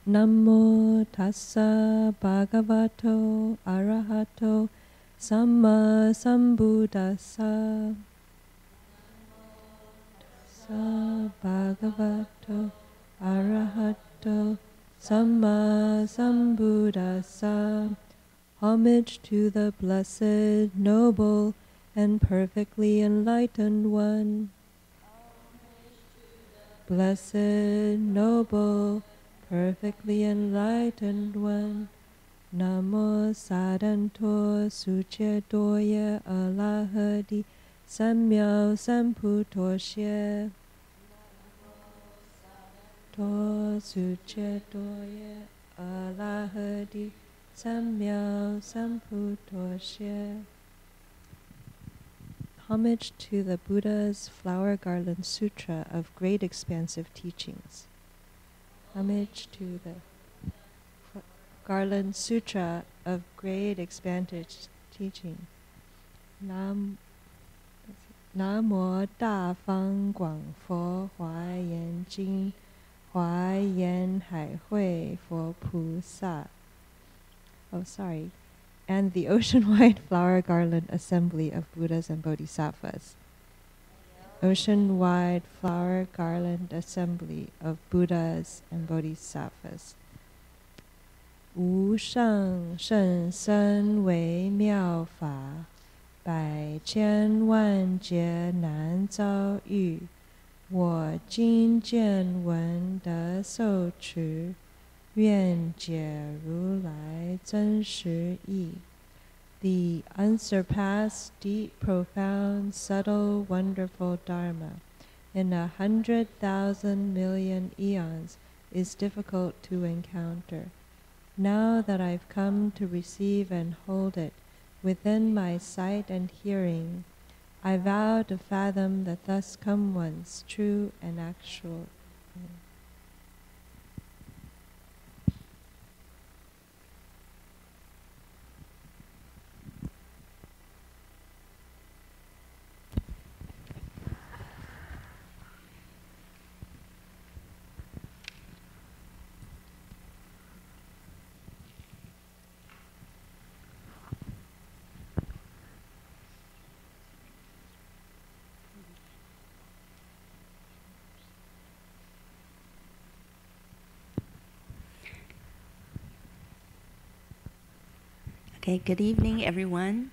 Namo tassa bhagavato arahato samma sambuddhassa. Sa bhagavato arahato samma sambuddhassa. Homage to the blessed, noble, and perfectly enlightened one. Blessed, noble, perfectly enlightened one. Namo sadanto suchedoya alahadi samyao samputosye. To suchedoya alahadi samyao samputosye. Homage to the Buddha's Flower Garland Sutra of great expansive teachings. Homage to the Garland Sutra of great expansive teaching. Namo Da Fang Guang Fo Hua Yan Jing Hua Yan Hai Hui Fo Pu Sa. Oh, sorry. And the Ocean-Wide Flower Garland Assembly of Buddhas and Bodhisattvas. Ocean-Wide Flower Garland Assembly of Buddhas and Bodhisattvas. 无上甚深微妙法，百千万劫难遭遇。我今见闻得受持，愿解如来真实义。The unsurpassed, deep, profound, subtle, wonderful Dharma in 100,000 million eons is difficult to encounter. Now that I've come to receive and hold it within my sight and hearing, I vow to fathom the thus come one's true and actual. Okay, good evening, everyone.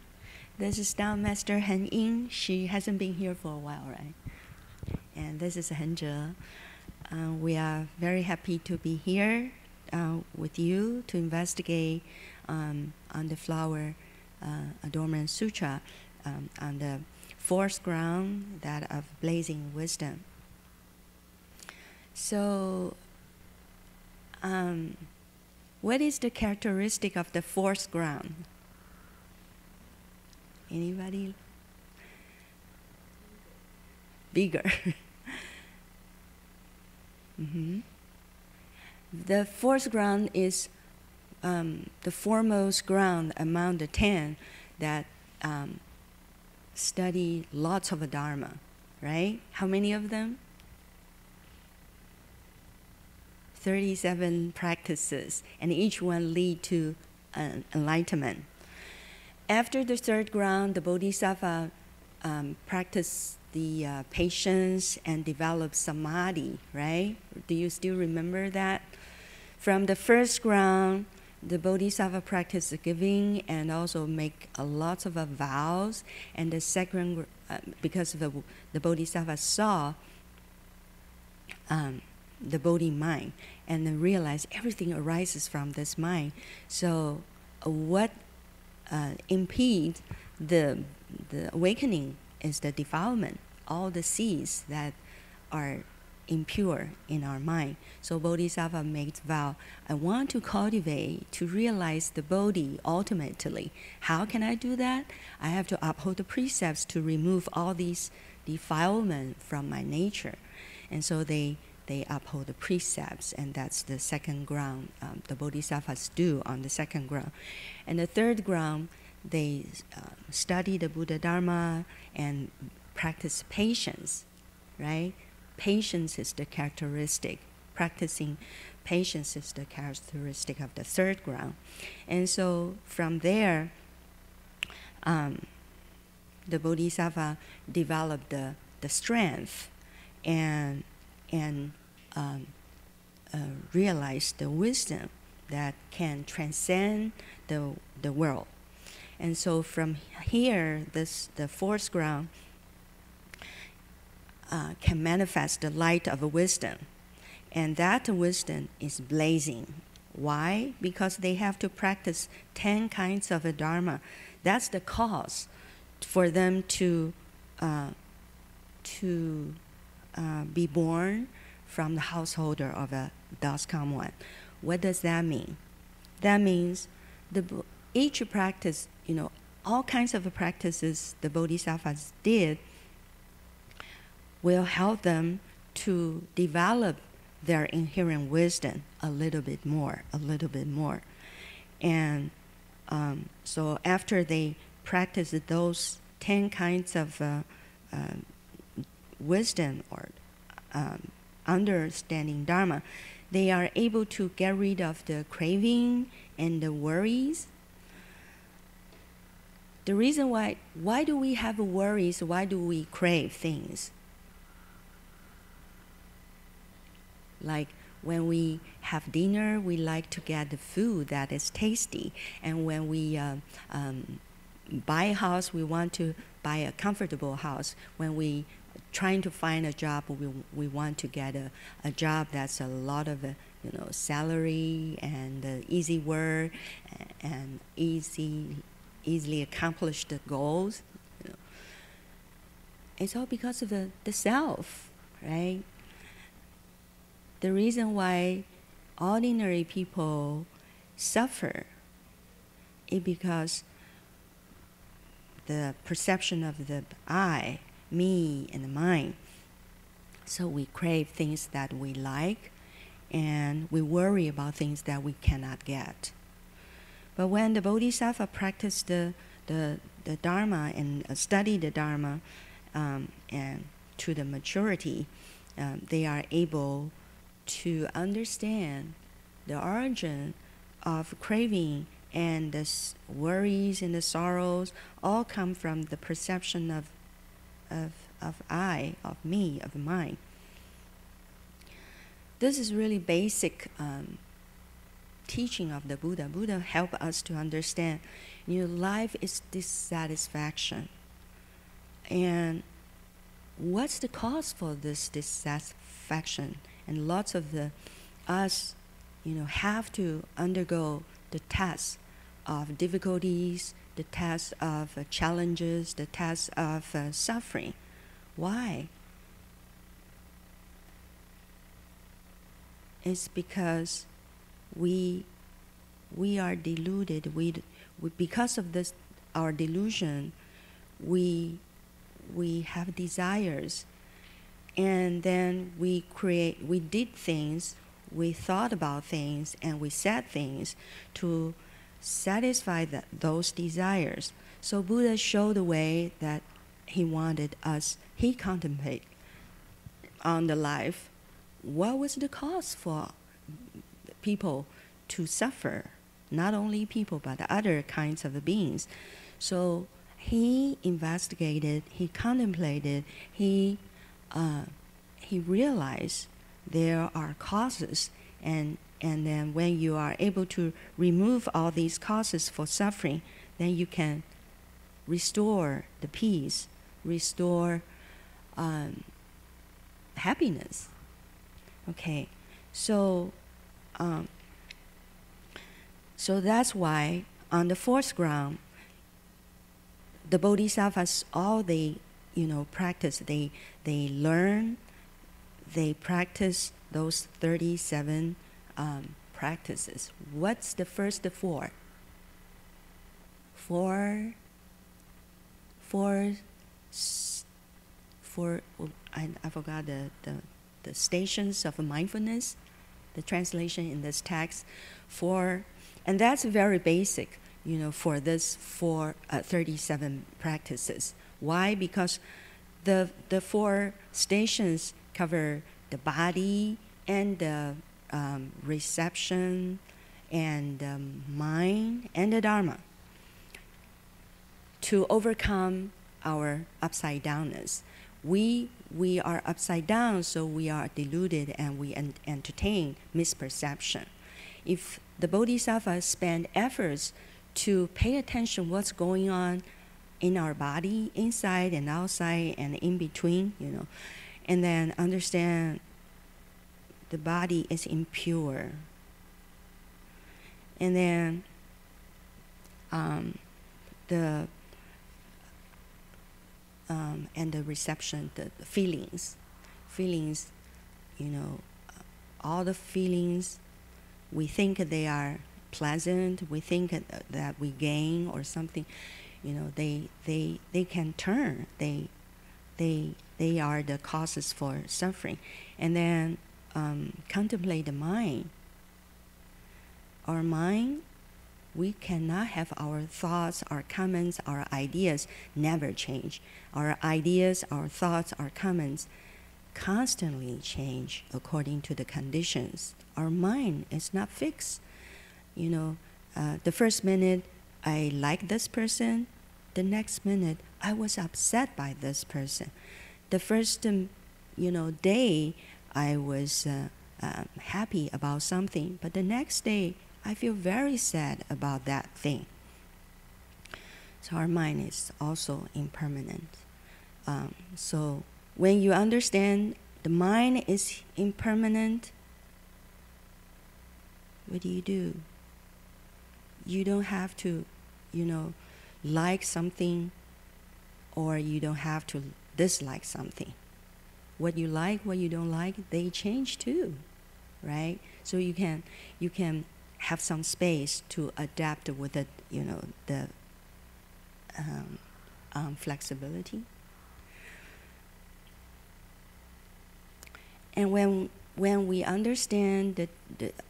This is now Master Han Ying. She hasn't been here for a while, right? And this is Han Zhe. We are very happy to be here with you to investigate on the Flower Adornment Sutra, on the fourth ground, that of blazing wisdom. So, what is the characteristic of the fourth ground? Anybody? Bigger. The fourth ground is the foremost ground among the 10 that study lots of Dharma, right? How many of them? 37 practices, and each one lead to enlightenment. After the third ground, the Bodhisattva practice the patience and develop Samadhi, right? Do you still remember that? From the first ground, the Bodhisattva practice giving and also make lots of vows. And the second, because the Bodhisattva saw the Bodhi mind and then realize everything arises from this mind. So what impedes the awakening is the defilement, all the seeds that are impure in our mind. So Bodhisattva makes vow, I want to cultivate, to realize the Bodhi ultimately. How can I do that? I have to uphold the precepts to remove all these defilement from my nature. And so they uphold the precepts, and that's the second ground the Bodhisattvas do on the second ground. And the third ground, they study the Buddha Dharma and practice patience, right? Patience is the characteristic, practicing patience is the characteristic of the third ground. And so from there, the Bodhisattva developed the strength and realized the wisdom that can transcend the world. And so from here, the fourth ground can manifest the light of wisdom. And that wisdom is blazing. Why? Because they have to practice 10 kinds of a dharma. That's the cause for them to be born from the householder of a Das Kam one. What does that mean? That means each practice, all kinds of practices the Bodhisattvas did will help them to develop their inherent wisdom a little bit more. And so after they practice those 10 kinds of wisdom or understanding Dharma, they are able to get rid of the craving and the worries. The reason why do we have worries? Why do we crave things? Like when we have dinner, we like to get the food that is tasty. And when we buy a house, we want to buy a comfortable house. When we trying to find a job, we want to get a job that's a lot of salary and easy work and easily accomplish the goals. It's all because of the self, right? The reason why ordinary people suffer is because the perception of the I, me, and the mine. So we crave things that we like, and we worry about things that we cannot get. But when the Bodhisattva practiced the Dharma and studied the Dharma and to the maturity, they are able to understand the origin of craving and the worries and the sorrows all come from the perception of I, of me, of mine. This is really basic teaching of the Buddha. Buddha helped us to understand, life is dissatisfaction. And what's the cause for this dissatisfaction? And lots of us, have to undergo the test of difficulties, the test of challenges, the test of suffering. Why? It's because we are deluded. We because of this, our delusion, we have desires. And then we did things, we thought about things, and we said things to satisfy those desires. So Buddha showed the way that he wanted us, he contemplated on the life. What was the cause for people to suffer? Not only people, but other kinds of beings. So he investigated, he contemplated, he realized there are causes, and then when you are able to remove all these causes for suffering, then you can restore the peace, restore happiness. Okay, so that's why on the fourth ground, the Bodhisattvas, all they practice, they learn, they practice those 37 practices. What's the first four? I forgot the stations of mindfulness, the translation in this text. And that's very basic, for this 37 practices. Why? Because the 4 stations cover the body and the reception and mind and the Dharma to overcome our upside downness. We are upside down, so we are deluded and we entertain misperception. If the Bodhisattva spend efforts to pay attention what's going on in our body, inside and outside and in between, and then understand the body is impure. And then and the reception, the feelings, all the feelings, we think they are pleasant, we think that we gain or something, they can turn, they are the causes for suffering. And then contemplate the mind. Our mind, we cannot have our thoughts, our comments, our ideas never change. Our ideas, our thoughts, our comments constantly change according to the conditions. Our mind is not fixed. The first minute I like this person, the next minute I was upset by this person. The first day I was happy about something, but the next day I feel very sad about that thing. So our mind is also impermanent. So when you understand the mind is impermanent, what do? You don't have to, like something, or you don't have to dislike something. What you like, what you don't like, they change too, right? So you can have some space to adapt with it, the flexibility. And when we understand that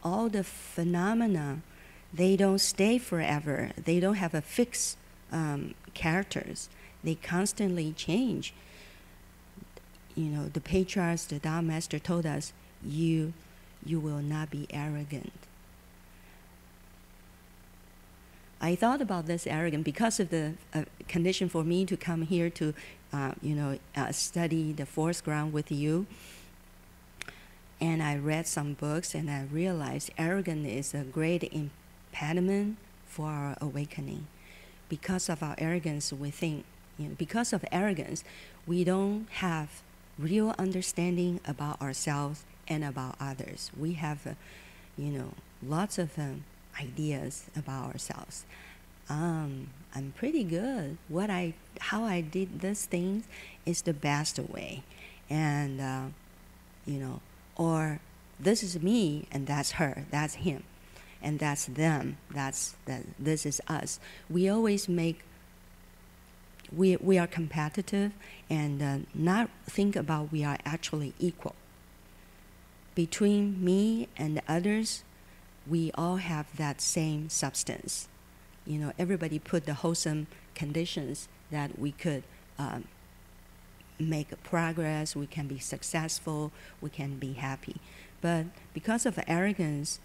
all the phenomena, they don't stay forever. They don't have a fixed characters. They constantly change. The patriarchs, the Tao Master told us, you will not be arrogant. I thought about this arrogant because of the condition for me to come here to, study the fourth ground with you. And I read some books and I realized arrogance is a great impediment for our awakening. Because of our arrogance, we think, because of arrogance, we don't have real understanding about ourselves and about others. We have, lots of ideas about ourselves. I'm pretty good. How I did these things is the best way, and or this is me and that's her, that's him, and that's them. This is us. We always we are competitive and not think about we are actually equal. Between me and others, we all have that same substance. Everybody put the wholesome conditions that we could make progress, we can be successful, we can be happy. But because of arrogance,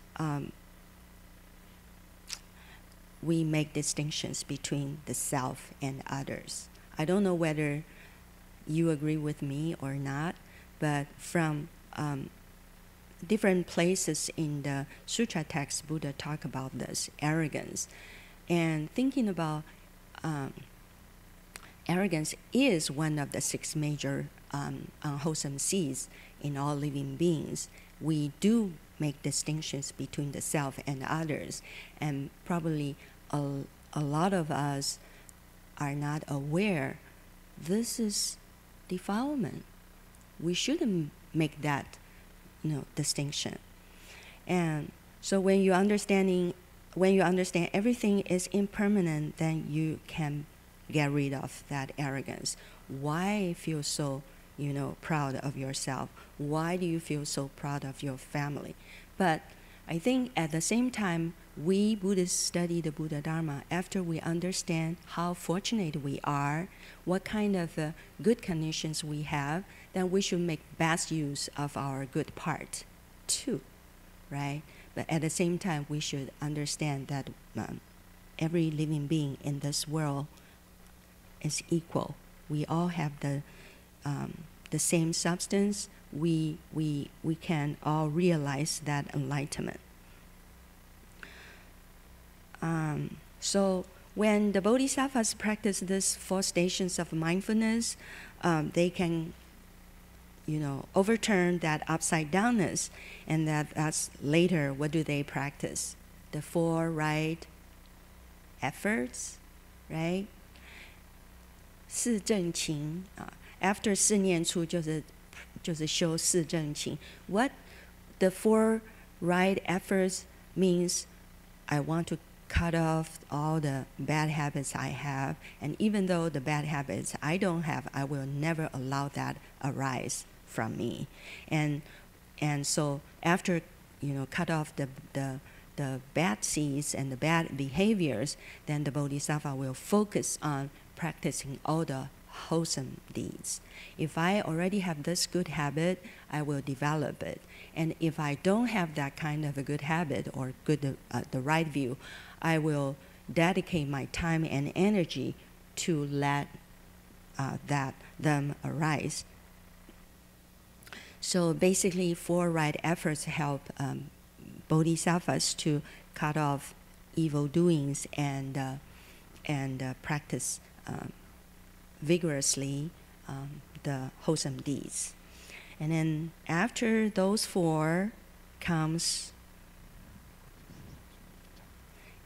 we make distinctions between the self and others. I don't know whether you agree with me or not, but from different places in the sutra text, Buddha talk about this, arrogance. And thinking about arrogance is one of the 6 major unwholesome seeds in all living beings. We do make distinctions between the self and others, and probably a lot of us are not aware this is defilement. We shouldn't make that distinction. And so when you understand everything is impermanent, then you can get rid of that arrogance. Why feel so proud of yourself? Why do you feel so proud of your family? But I think at the same time, we Buddhists study the Buddha Dharma after we understand how fortunate we are, what kind of good conditions we have, then we should make best use of our good part too. right? But at the same time, we should understand that every living being in this world is equal. We all have the same substance. We can all realize that enlightenment. So when the bodhisattvas practice this 4 stations of mindfulness, they can, overturn that upside downness, and that's later. What do they practice? The 4 right efforts, right? 四正勤 after 四念处就是修四正勤. What the 4 right efforts means, I want to cut off all the bad habits I have, and even though the bad habits I don't have, I will never allow that arise from me. And so after cut off the bad seeds and the bad behaviors, then the bodhisattva will focus on practicing all the wholesome deeds. If I already have this good habit, I will develop it. And if I don't have that kind of a good habit or the right view, I will dedicate my time and energy to let them arise. So basically, 4 right efforts help bodhisattvas to cut off evil doings and practice vigorously the wholesome deeds. And then after those 4 comes,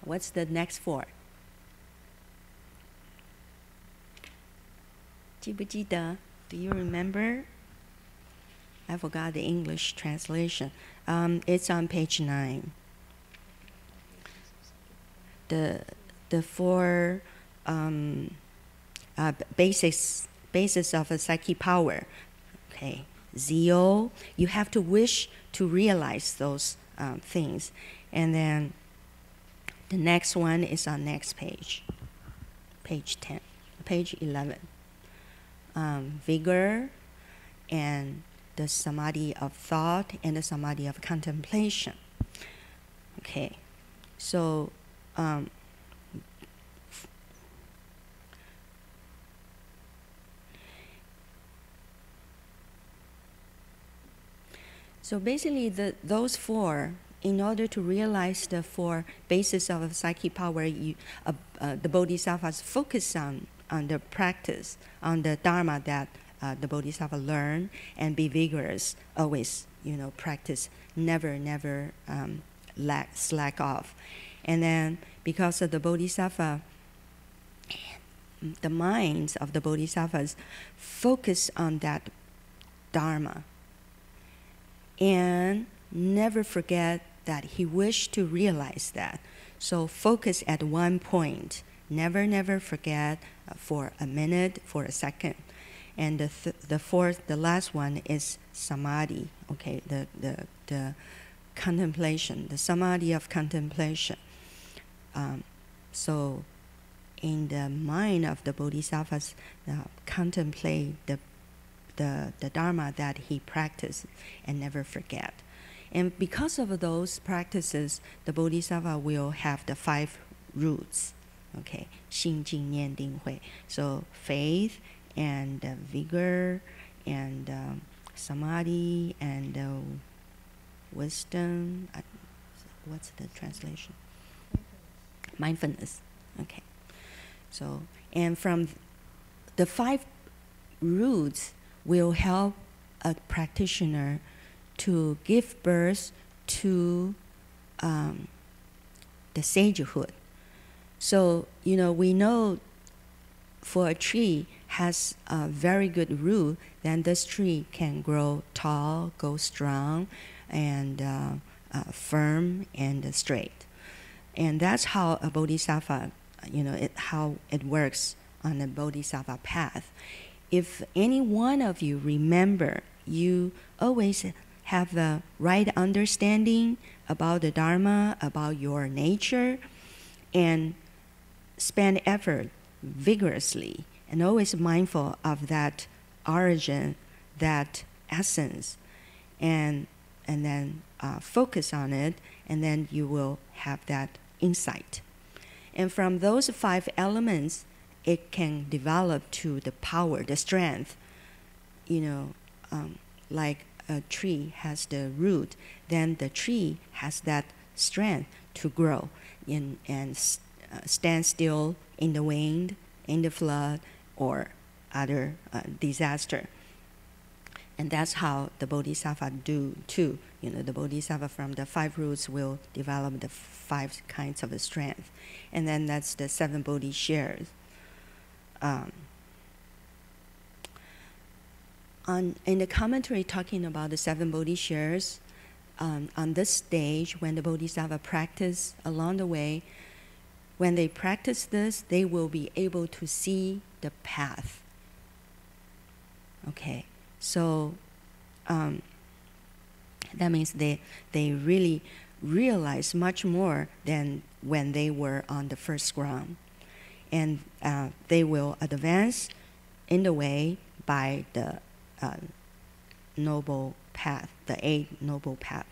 what's the next 4? 记不记得? Do you remember? I forgot the English translation. It's on page 9. The 4 basis of a psychic power. Okay, zeal. You have to wish to realize those things, and then the next one is on next page, page 11. Vigor, and the samadhi of thought and the samadhi of contemplation. Okay, so basically those 4, in order to realize the 4 bases of psychic power, the bodhisattvas focus on the practice, on the dharma that the bodhisattva learn, and be vigorous, always, practice, never slack off. And then because of the bodhisattva, the minds of the bodhisattvas focus on that dharma and never forget that he wished to realize that. So focus at one point, never forget for a minute, for a second. And the last one is samadhi, okay, the contemplation, the samadhi of contemplation. So in the mind of the bodhisattvas, contemplate the dharma that he practiced and never forget. And because of those practices, the bodhisattva will have the 5 roots, okay, 心静念定慧. So faith and vigor and samadhi and wisdom. What's the translation? Mindfulness. Okay. So, and from the 5 roots will help a practitioner to give birth to the sagehood. So, we know for a tree has a very good root, then this tree can grow tall, go strong, and firm and straight. And that's how a bodhisattva, how it works on the bodhisattva path. If any one of you remember, you always have the right understanding about the Dharma, about your nature, and spend effort vigorously and always mindful of that origin, that essence, and then focus on it, and then you will have that insight. And from those 5 elements, it can develop to the power, the strength. Like a tree has the root, then the tree has that strength to grow and stand still in the wind, in the flood, or other disaster. And that's how the Bodhisattva do too. The Bodhisattva from the 5 roots will develop the 5 kinds of strength. And then that's the 7 Bodhi shares. In the commentary talking about the 7 Bodhi shares, on this stage, when the Bodhisattva practice along the way, when they practice this, they will be able to see the path. Okay, so that means they really realize much more than when they were on the first ground. And they will advance in the way by the noble path, the 8 noble path.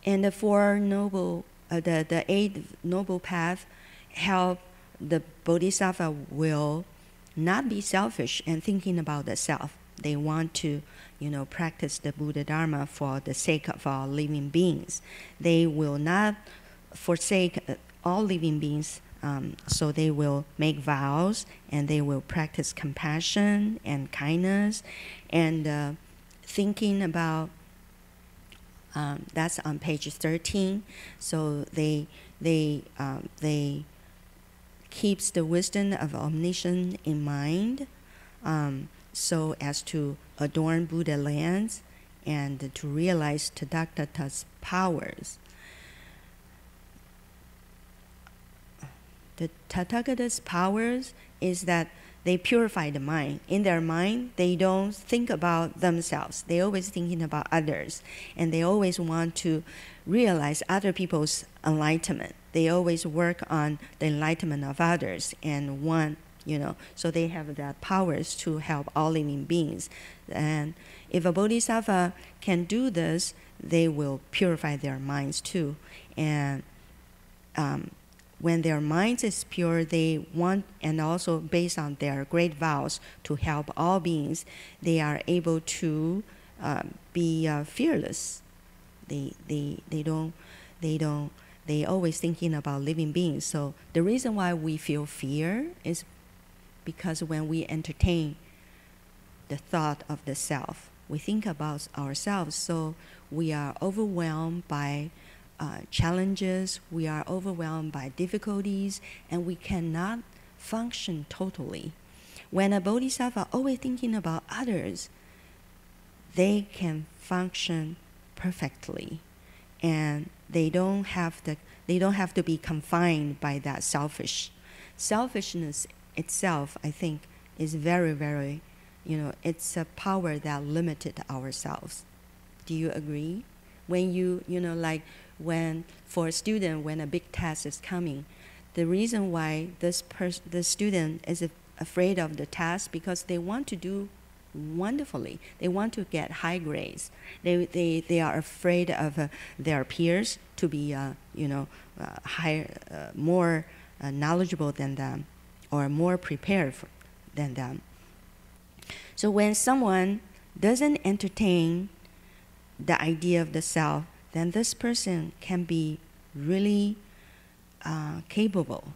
And the 4 noble, the 8 noble path help the Bodhisattva will not be selfish and thinking about the self. They want to, practice the Buddha Dharma for the sake of all living beings. They will not forsake all living beings, so they will make vows and they will practice compassion and kindness and thinking about. That's on page 13. So they keeps the wisdom of omniscience in mind, so as to adorn Buddha lands and to realize Tathagata's powers. The Tathagata's powers is that they purify the mind. In their mind, they don't think about themselves. They're always thinking about others. And they always want to realize other people's enlightenment. They always work on the enlightenment of others and one, so they have that powers to help all living beings. And if a bodhisattva can do this, they will purify their minds too. And when their minds is pure, they want, and also based on their great vows to help all beings, they are able to be fearless. They always thinking about living beings. So the reason why we feel fear is because when we entertain the thought of the self, we think about ourselves. So we are overwhelmed by challenges, we are overwhelmed by difficulties, and we cannot function totally. When a bodhisattva always thinking about others, they can function perfectly, and they don't have to be confined by that selfishness itself. I think is very, very, it's a power that limited ourselves. Do you agree? When when for a student, when a big test is coming, the reason why the student is afraid of the test because they want to do wonderfully. They want to get high grades. They are afraid of their peers to be higher, more knowledgeable than them, or more prepared than them. So when someone doesn't entertain the idea of the self, then this person can be really capable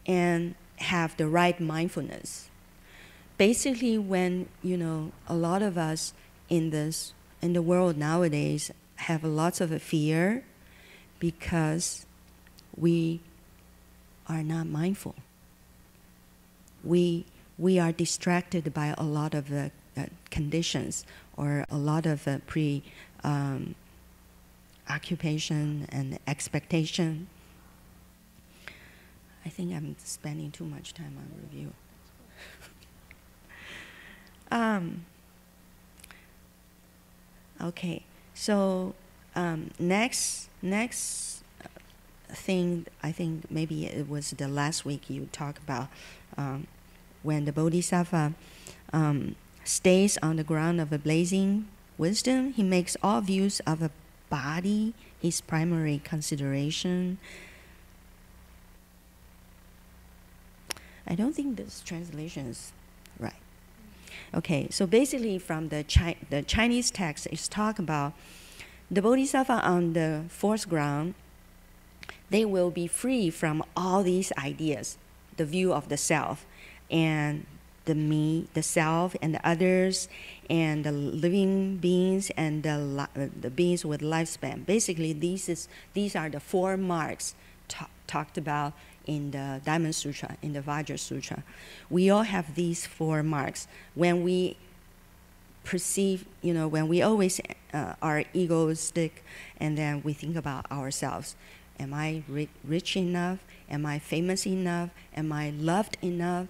and have the right mindfulness. Basically, when a lot of us in the world nowadays have lots of fear because we are not mindful. We are distracted by a lot of conditions or a lot of occupation and expectation. I think I'm spending too much time on review. Okay, so next thing, I think maybe it was the last week you talked about, when the Bodhisattva stays on the ground of a blazing wisdom, he makes all views of a body his primary consideration. I don't think this translation is right. Okay, so basically from the Chinese text, it's talk about the Bodhisattva on the fourth ground. They will be free from all these ideas, the view of the self, and the me, the self, and the others, and the living beings, and the beings with lifespan. Basically, these are the 4 marks talked about in the Diamond Sutra, in the Vajra Sutra. We all have these 4 marks. When we perceive, when we always are egoistic, and then we think about ourselves. Am I rich enough? Am I famous enough? Am I loved enough?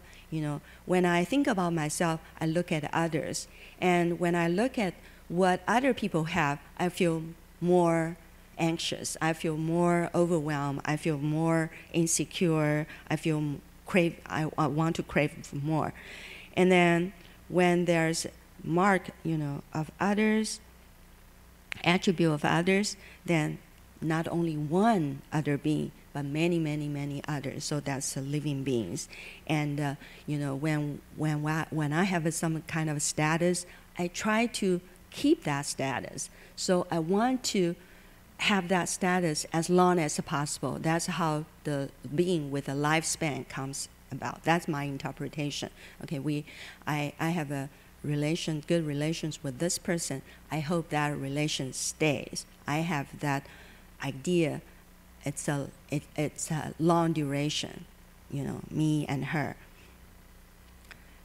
When I think about myself, I look at others. And when I look at what other people have, I feel more anxious. I feel more overwhelmed. I feel more insecure. I want to crave for more. And then when there's mark, of others, attribute of others, then not only one other being, but many, many, many others. So that's living beings. And when I have some kind of status, I try to keep that status. So I want to have that status as long as possible. That's how the being with a lifespan comes about. That's my interpretation. Okay, I have a good relations with this person. I hope that relation stays. I have that idea. It's a long duration, me and her.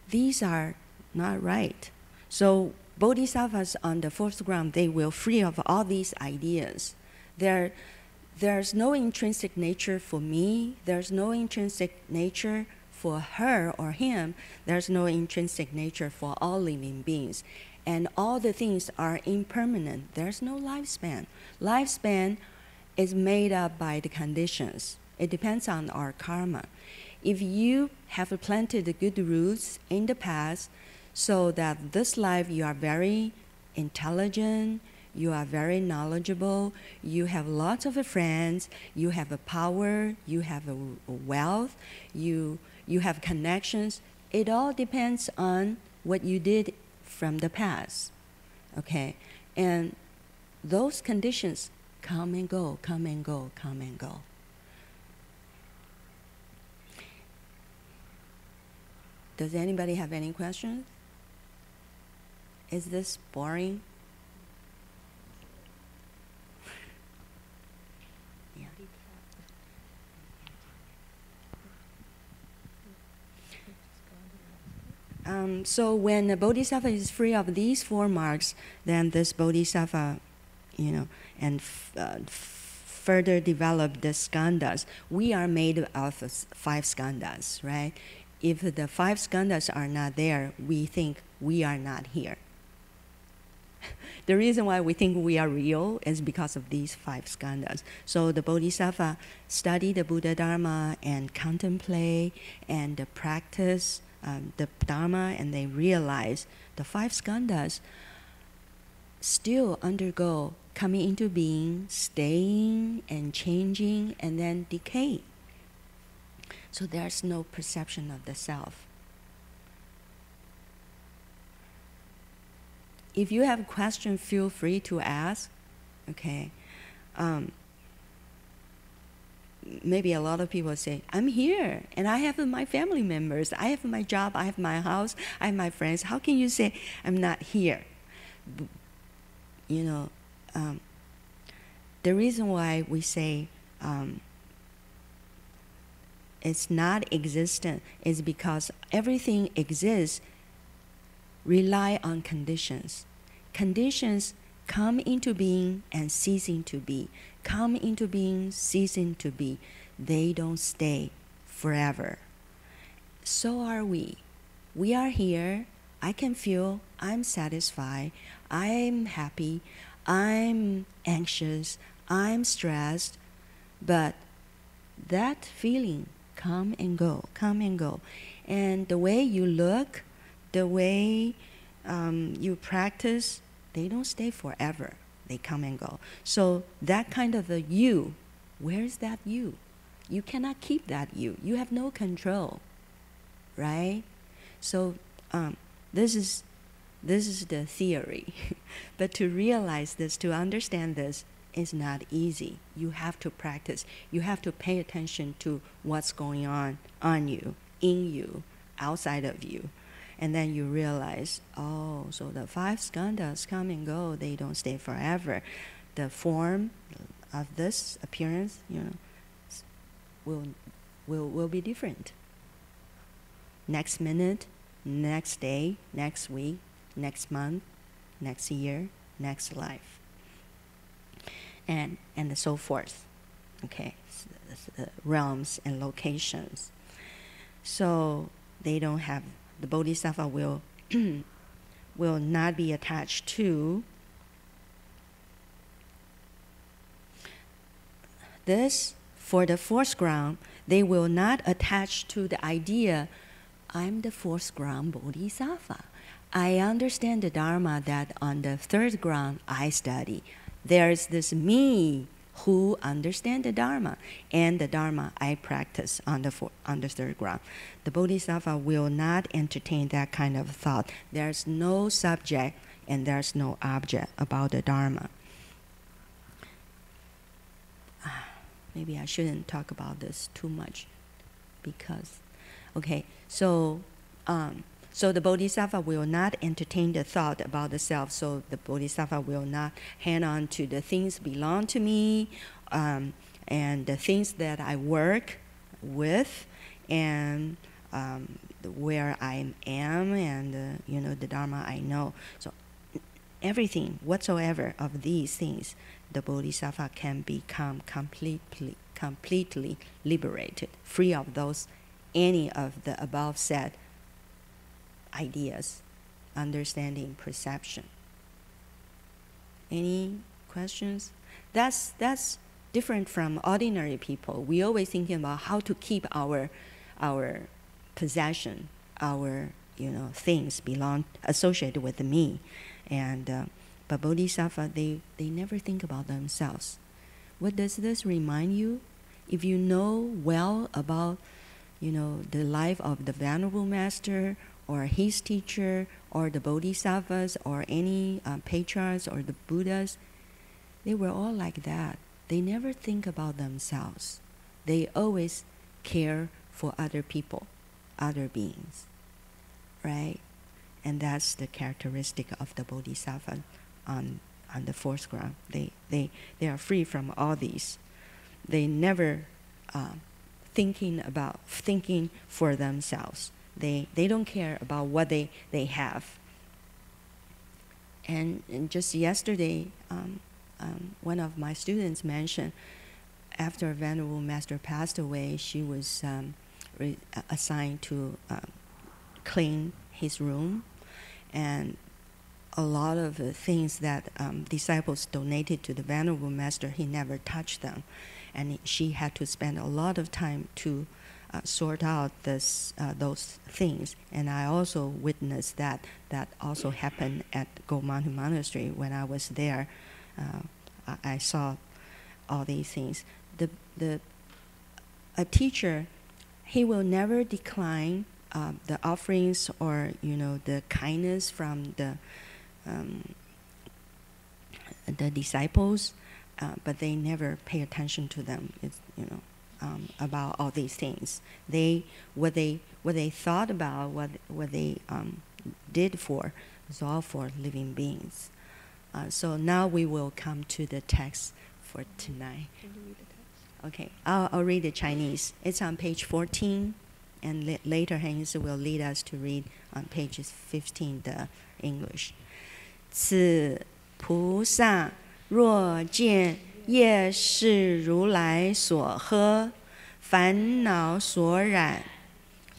These are not right. So bodhisattvas on the 4th ground, they will free of all these ideas. There's no intrinsic nature for me. There's no intrinsic nature for her or him. There's no intrinsic nature for all living beings. And all the things are impermanent. There's no lifespan. Lifespan is made up by the conditions. It depends on our karma. If you have planted the good roots in the past, so that this life you are very intelligent, you are very knowledgeable, you have lots of friends, you have a power, you have a wealth, you have connections. It all depends on what you did from the past, okay? And those conditions come and go, come and go, come and go. Does anybody have any questions? Is this boring? Yeah. So when a bodhisattva is free of these 4 marks, then this bodhisattva, and further develop the skandhas. We are made of 5 skandhas, right? If the 5 skandhas are not there, we think we are not here. The reason why we think we are real is because of these 5 skandhas. So the bodhisattva study the Buddha Dharma and contemplate and practice the Dharma, and they realize the 5 skandhas still undergo coming into being, staying and changing, and then decay. So there's no perception of the self. If you have a question, feel free to ask. Okay. Maybe a lot of people say, I'm here, and I have my family members, I have my job, I have my house, I have my friends. How can you say I'm not here? The reason why we say it's not existent is because everything exists rely on conditions. Conditions come into being and ceasing to be. Come into being, ceasing to be. They don't stay forever. So are we. We are here. I can feel I'm satisfied. I'm happy. I'm anxious. I'm stressed. But that feeling come and go, come and go. And the way you look, the way you practice, they don't stay forever. They come and go. So that kind of a you, where is that you? You cannot keep that you. You have no control, right? So this is the theory. But to realize this, to understand this, is not easy. You have to practice. You have to pay attention to what's going on you, in you, outside of you. And then you realize, oh, so the 5 skandhas come and go. They don't stay forever. The form of this appearance, will be different. Next minute, next day, next week, next month, next year, next life, and so forth. Okay, realms and locations. So they don't have, the bodhisattva will not be attached to this. For the 4th ground, they will not attach to the idea, I'm the 4th ground bodhisattva. I understand the Dharma that on the 3rd ground I study. There is this me who understand the Dharma, and the Dharma I practice on the 3rd ground. The bodhisattva will not entertain that kind of thought. There's no subject and there's no object about the Dharma. Maybe I shouldn't talk about this too much, because, okay, so the bodhisattva will not entertain the thought about the self. So the bodhisattva will not hang on to the things belong to me, and the things that I work with, and where I am, and the Dharma I know. So everything whatsoever of these things, the bodhisattva can become completely liberated, free of any of the above said ideas, understanding, perception. Any questions? That's different from ordinary people. We always thinking about how to keep our possession, our things associated with me, and but bodhisattva, they never think about themselves. What does this remind you? If you know well about the life of the Venerable Master, or his teacher, or the bodhisattvas, or any patriarchs, or the Buddhas, they were all like that. They never think about themselves. They always care for other people, other beings, right? And that's the characteristic of the bodhisattva on the 4th ground. They are free from all these. They never thinking for themselves. They don't care about what they have. And just yesterday, one of my students mentioned, after Venerable Master passed away, she was assigned to clean his room, and a lot of things that disciples donated to the Venerable Master, he never touched them, and she had to spend a lot of time to sort out those things. And I also witnessed that also happened at Berkeley Monastery. When I was there, I saw all these things. A teacher, he will never decline the offerings or the kindness from the disciples, but they never pay attention to them. It's, about all these things. What they thought about, what they did for, was all for living beings. So now we will come to the text for tonight. Can you read the text? Okay, I'll read the Chinese. It's on page 14, and later Hans will lead us to read on pages 15 the English. 此菩萨若见业是如来所呵，烦恼所染，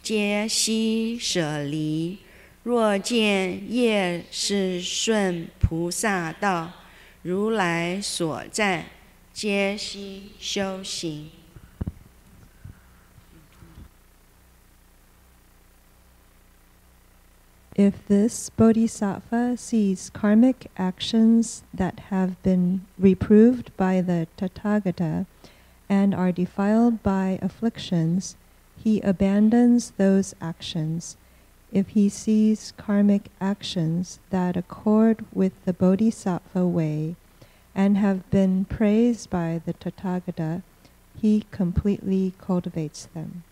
皆悉舍离。若见业是顺菩萨道，如来所赞，皆悉修行。If this bodhisattva sees karmic actions that have been reproved by the Tathagata and are defiled by afflictions, he abandons those actions. If he sees karmic actions that accord with the bodhisattva way and have been praised by the Tathagata, he completely cultivates them.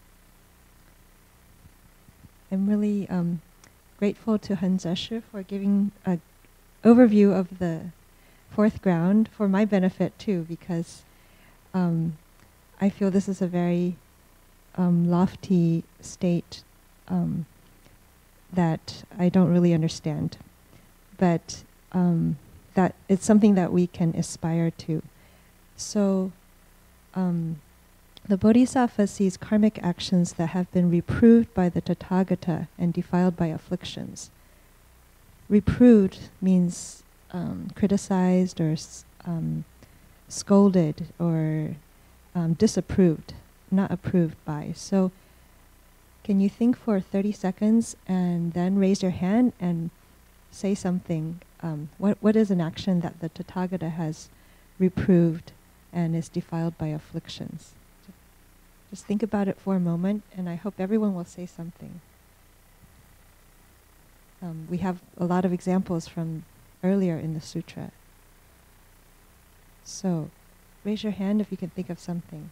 I'm really grateful to Hanzeshu for giving an overview of the fourth ground for my benefit too, because I feel this is a very lofty state that I don't really understand, but that it's something that we can aspire to. So the Bodhisattva sees karmic actions that have been reproved by the Tathagata and defiled by afflictions. Reproved means criticized or scolded or disapproved, not approved by. So can you think for 30 seconds and then raise your hand and say something? What is an action that the Tathagata has reproved and is defiled by afflictions? Just think about it for a moment, and I hope everyone will say something. We have a lot of examples from earlier in the sutra. So, raise your hand if you can think of something.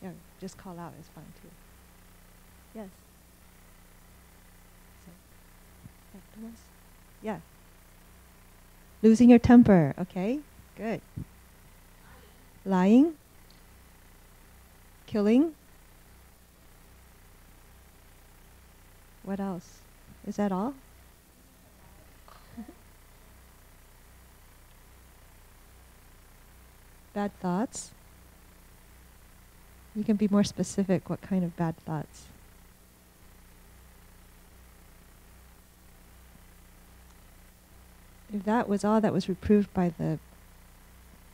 Yeah, just call out is fine too. Yes. Yeah. Losing your temper, okay? Good. Lying? Killing? What else? Is that all? Bad thoughts? You can be more specific. What kind of bad thoughts? If that was all that was reproved by the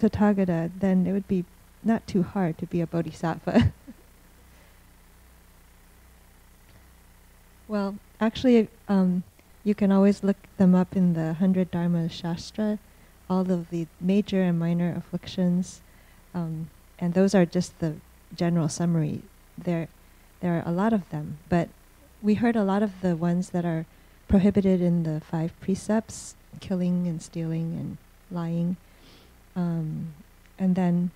Tathagata, then it would be not too hard to be a bodhisattva. Well, actually, you can always look them up in the 100 Dharma Shastra, all of the major and minor afflictions, and those are just the general summary. There are a lot of them, but we heard a lot of the ones that are prohibited in the 5 precepts, killing and stealing and lying. And then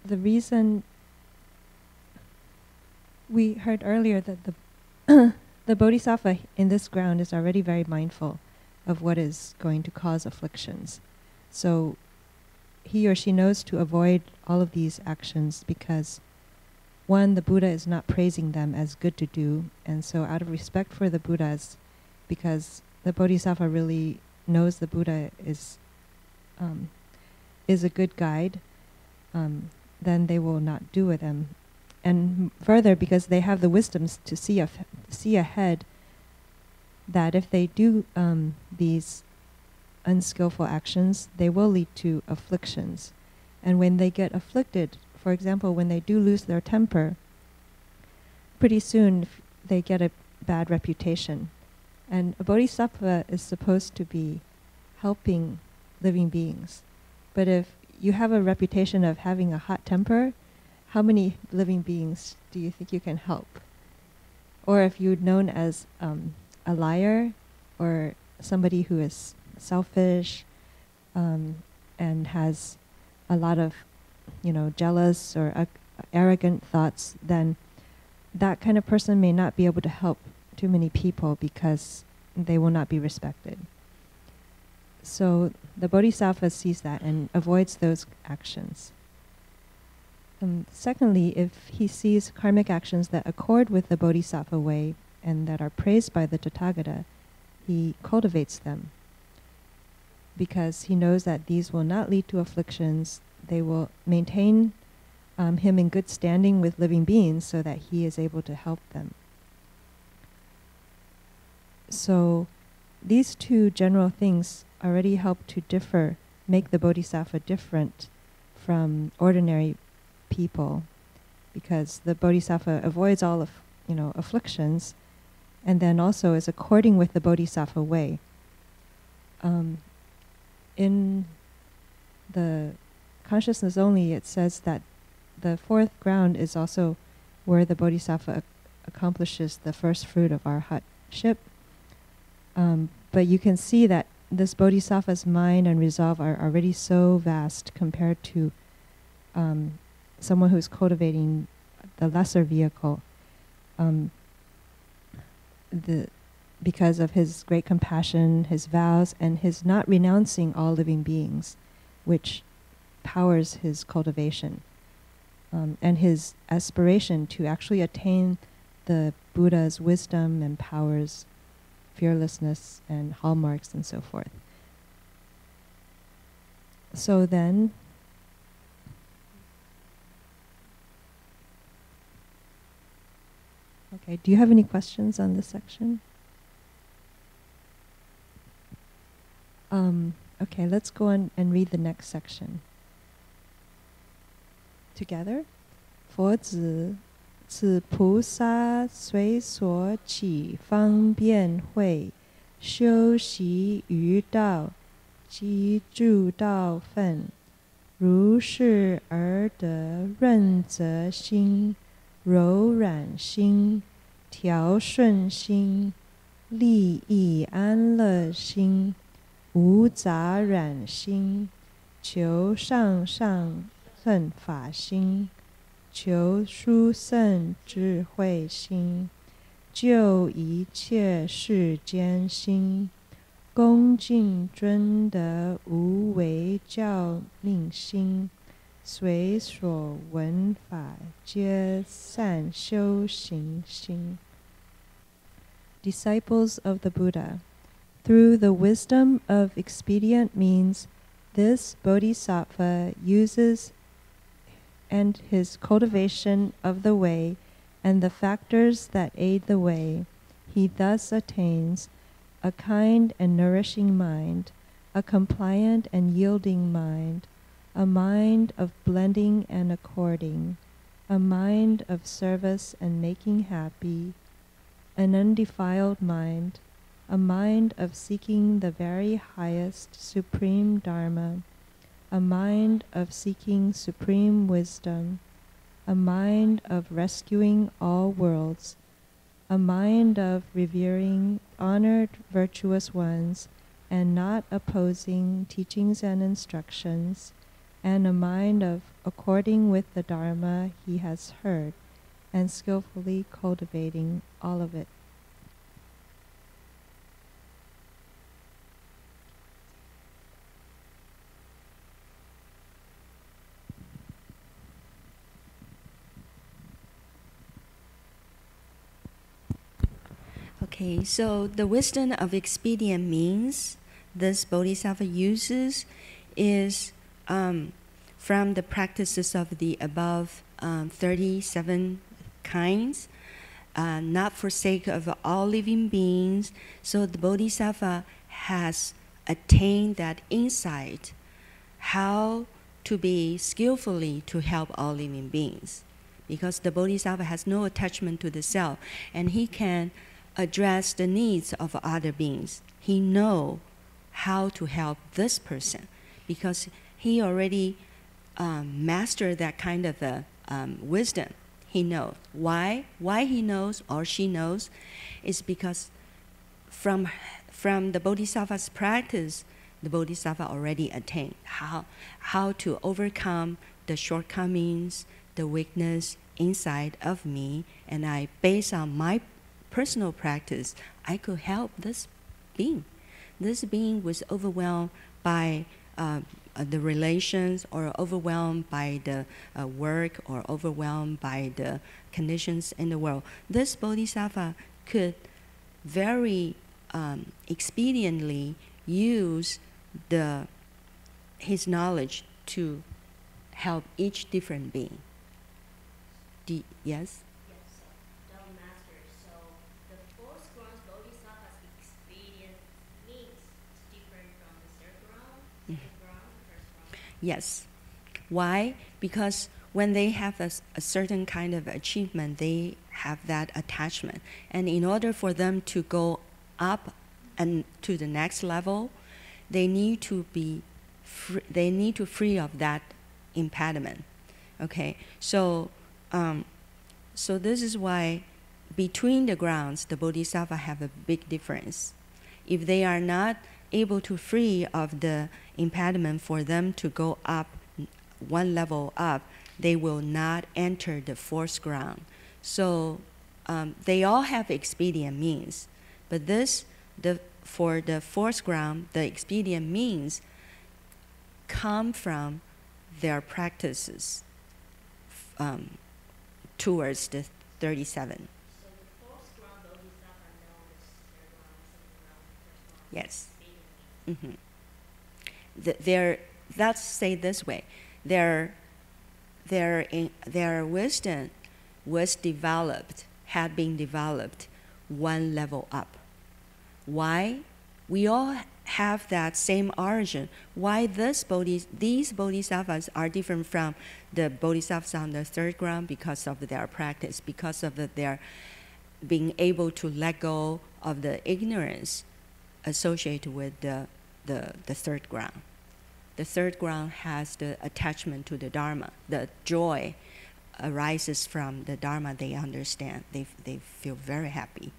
the reason we heard earlier that the bodhisattva in this ground is already very mindful of what is going to cause afflictions. So he or she knows to avoid all of these actions because, one, the Buddha is not praising them as good to do, and so out of respect for the Buddhas, because the bodhisattva really knows the Buddha is a good guide, then they will not do with them. And further, because they have the wisdoms to see ahead, that if they do these unskillful actions, they will lead to afflictions. And when they get afflicted, for example, when they do lose their temper, pretty soon they get a bad reputation. And a bodhisattva is supposed to be helping living beings. But if you have a reputation of having a hot temper, how many living beings do you think you can help? Or if you're known as a liar or somebody who is selfish and has a lot of, jealous or arrogant thoughts, then that kind of person may not be able to help too many people because they will not be respected. So the bodhisattva sees that and avoids those actions. Secondly, if he sees karmic actions that accord with the bodhisattva way and that are praised by the Tathagata, he cultivates them because he knows that these will not lead to afflictions. They will maintain him in good standing with living beings so that he is able to help them. So these two general things already help to make the bodhisattva different from ordinary people, because the bodhisattva avoids all of afflictions, and then also is according with the Bodhisattva way. In the consciousness only, it says that the fourth ground is also where the Bodhisattva accomplishes the first fruit of arhatship. But you can see that this Bodhisattva's mind and resolve are already so vast compared to someone who's cultivating the lesser vehicle. Because of his great compassion, his vows, and his not renouncing all living beings, which powers his cultivation, and his aspiration to actually attain the Buddha's wisdom and powers, fearlessness and hallmarks and so forth. So then, okay, do you have any questions on this section? Okay, let's go on and read the next section. Together? 佛子, 此菩萨随所起方便慧，修习于道，即住道分，如是而得润泽心、柔软心、调顺心、利益安乐心、无杂染心、求上上乘法心、求殊胜智慧心、救一切世间心、恭敬尊德无为教命心、随所闻法皆善修行心。Disciples of the Buddha, through the wisdom of expedient means, this Bodhisattva uses and his cultivation of the way and the factors that aid the way, he thus attains a kind and nourishing mind, a compliant and yielding mind, a mind of blending and according, a mind of service and making happy, an undefiled mind, a mind of seeking the very highest supreme Dharma, a mind of seeking supreme wisdom, a mind of rescuing all worlds, a mind of revering honored virtuous ones and not opposing teachings and instructions, and a mind of according with the Dharma he has heard and skillfully cultivating all of it. Okay, so the wisdom of expedient means this Bodhisattva uses is from the practices of the above 37 kinds, not for sake of all living beings. So the Bodhisattva has attained that insight, how to be skillfully to help all living beings. Because the Bodhisattva has no attachment to the self, and he can address the needs of other beings. He knows how to help this person because he already mastered that kind of wisdom. He knows. Why he knows or she knows is because from the Bodhisattva's practice, the Bodhisattva already attained how to overcome the shortcomings, the weakness inside of me, and I, based on my personal practice, I could help this being. This being was overwhelmed by the relations, or overwhelmed by the work, or overwhelmed by the conditions in the world. This Bodhisattva could very expediently use his knowledge to help each different being. Yes? Yes. Why? Because when they have a certain kind of achievement, they have that attachment. And in order for them to go up and to the next level, they need to be free of that impediment. Okay, so this is why between the grounds, the bodhisattva have a big difference. If they are not able to free of the impediment for them to go up one level up, they will not enter the fourth ground. So they all have expedient means, but for the fourth ground, the expedient means come from their practices towards the 37. So the fourth ground bodhisattva known as third ground, second ground, first ground. Yes. Expedient means. Let's say this way, their wisdom had been developed one level up. Why? We all have that same origin. Why these bodhisattvas are different from the bodhisattvas on the third ground? Because of their practice, because of their being able to let go of the ignorance associated with the third ground. The third ground has the attachment to the Dharma. The joy arises from the Dharma they understand. They feel very happy,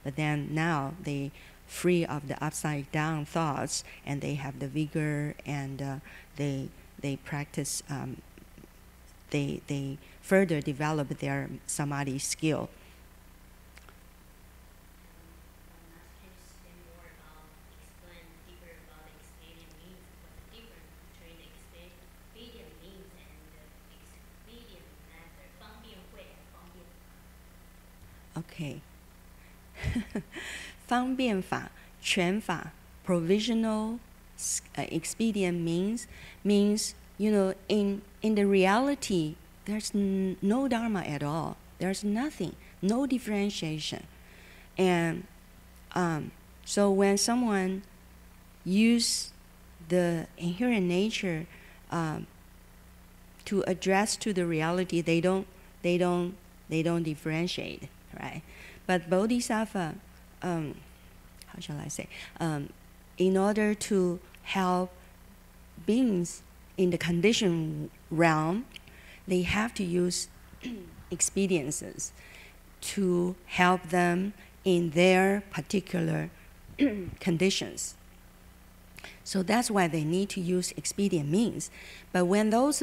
But then now they free of the upside down thoughts, and they have the vigor, and they practice. They further develop their samadhi skill. Can you say more explain deeper about the expedient means? What's the difference between the expedient means and the expedient method? 方便会 and 方便法. Okay. 方便法, 全法, provisional expedient means, in the reality, there's no Dharma at all. There's nothing, no differentiation. And so when someone use the inherent nature to address to the reality, they don't differentiate, right? But bodhisattva, how shall I say, in order to help beings in the conditioned realm, they have to use expediences to help them in their particular conditions. So that's why they need to use expedient means. But when those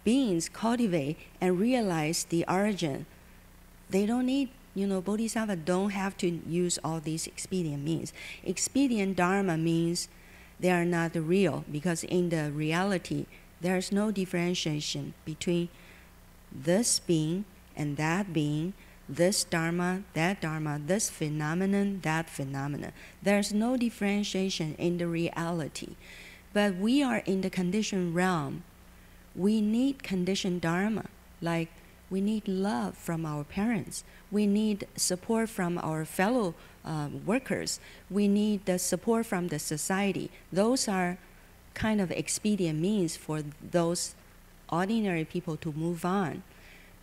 beings cultivate and realize the origin, they don't need, bodhisattva don't have to use all these expedient means. Expedient dharma means they are not real, because in the reality, there's no differentiation between this being and that being, this dharma, this phenomenon, that phenomenon. There's no differentiation in the reality. But we are in the conditioned realm. We need conditioned dharma, like we need love from our parents. We need support from our fellow workers. We need the support from the society. Those are kind of expedient means for those ordinary people to move on.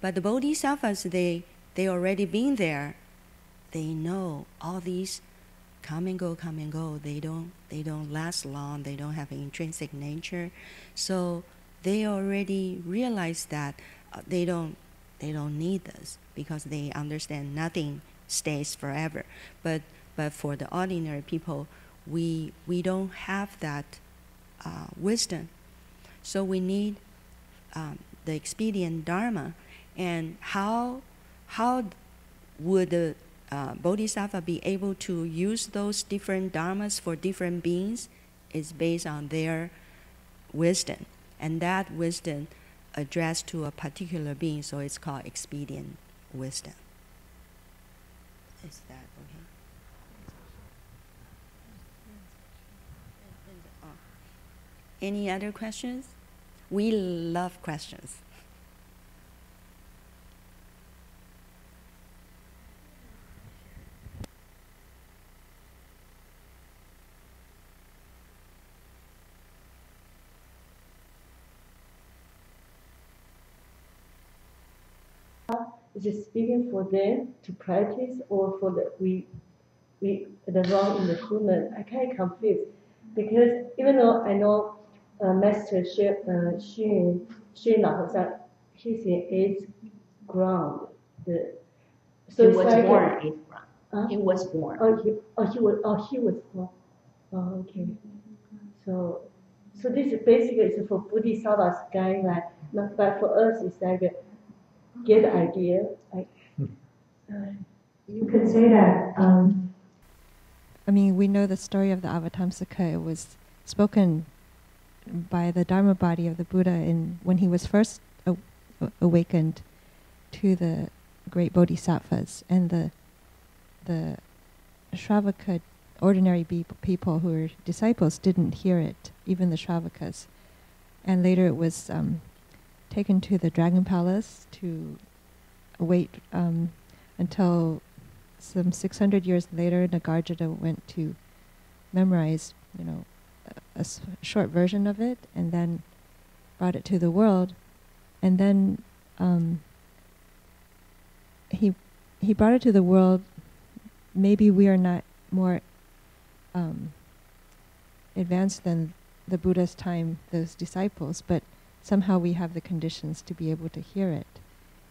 But the bodhisattvas, they already been there. They know all these come and go. They don't last long. They don't have an intrinsic nature. So they already realize that they don't need this, because they understand nothing stays forever. But for the ordinary people, we don't have that wisdom. So we need the expedient dharma. And how would the bodhisattva be able to use those different dharmas for different beings? Is based on their wisdom, and that wisdom addressed to a particular being, so it's called expedient wisdom. Is that okay? Any other questions? We love questions. Is it speaking for them to practice or for the wrong in the human? I kind of confused because even though I know Master Xun Lao Hozan, he's in eighth ground. So he was born eighth ground. He was born. He was born. Oh, okay. So this basically is for Bodhisattva's guideline, but for us it's like get the idea. You could say that. I mean, we know the story of the Avatamsaka. It was spoken by the Dharma body of the Buddha when he was first awakened to the great bodhisattvas, and the Shravaka, ordinary people who were disciples, didn't hear it, even the Shravakas. And later it was taken to the Dragon Palace to await until some 600 years later, Nagarjuna went to memorize, a short version of it, and then brought it to the world. And then he brought it to the world. Maybe we are not more advanced than the Buddha's time, those disciples, but somehow we have the conditions to be able to hear it.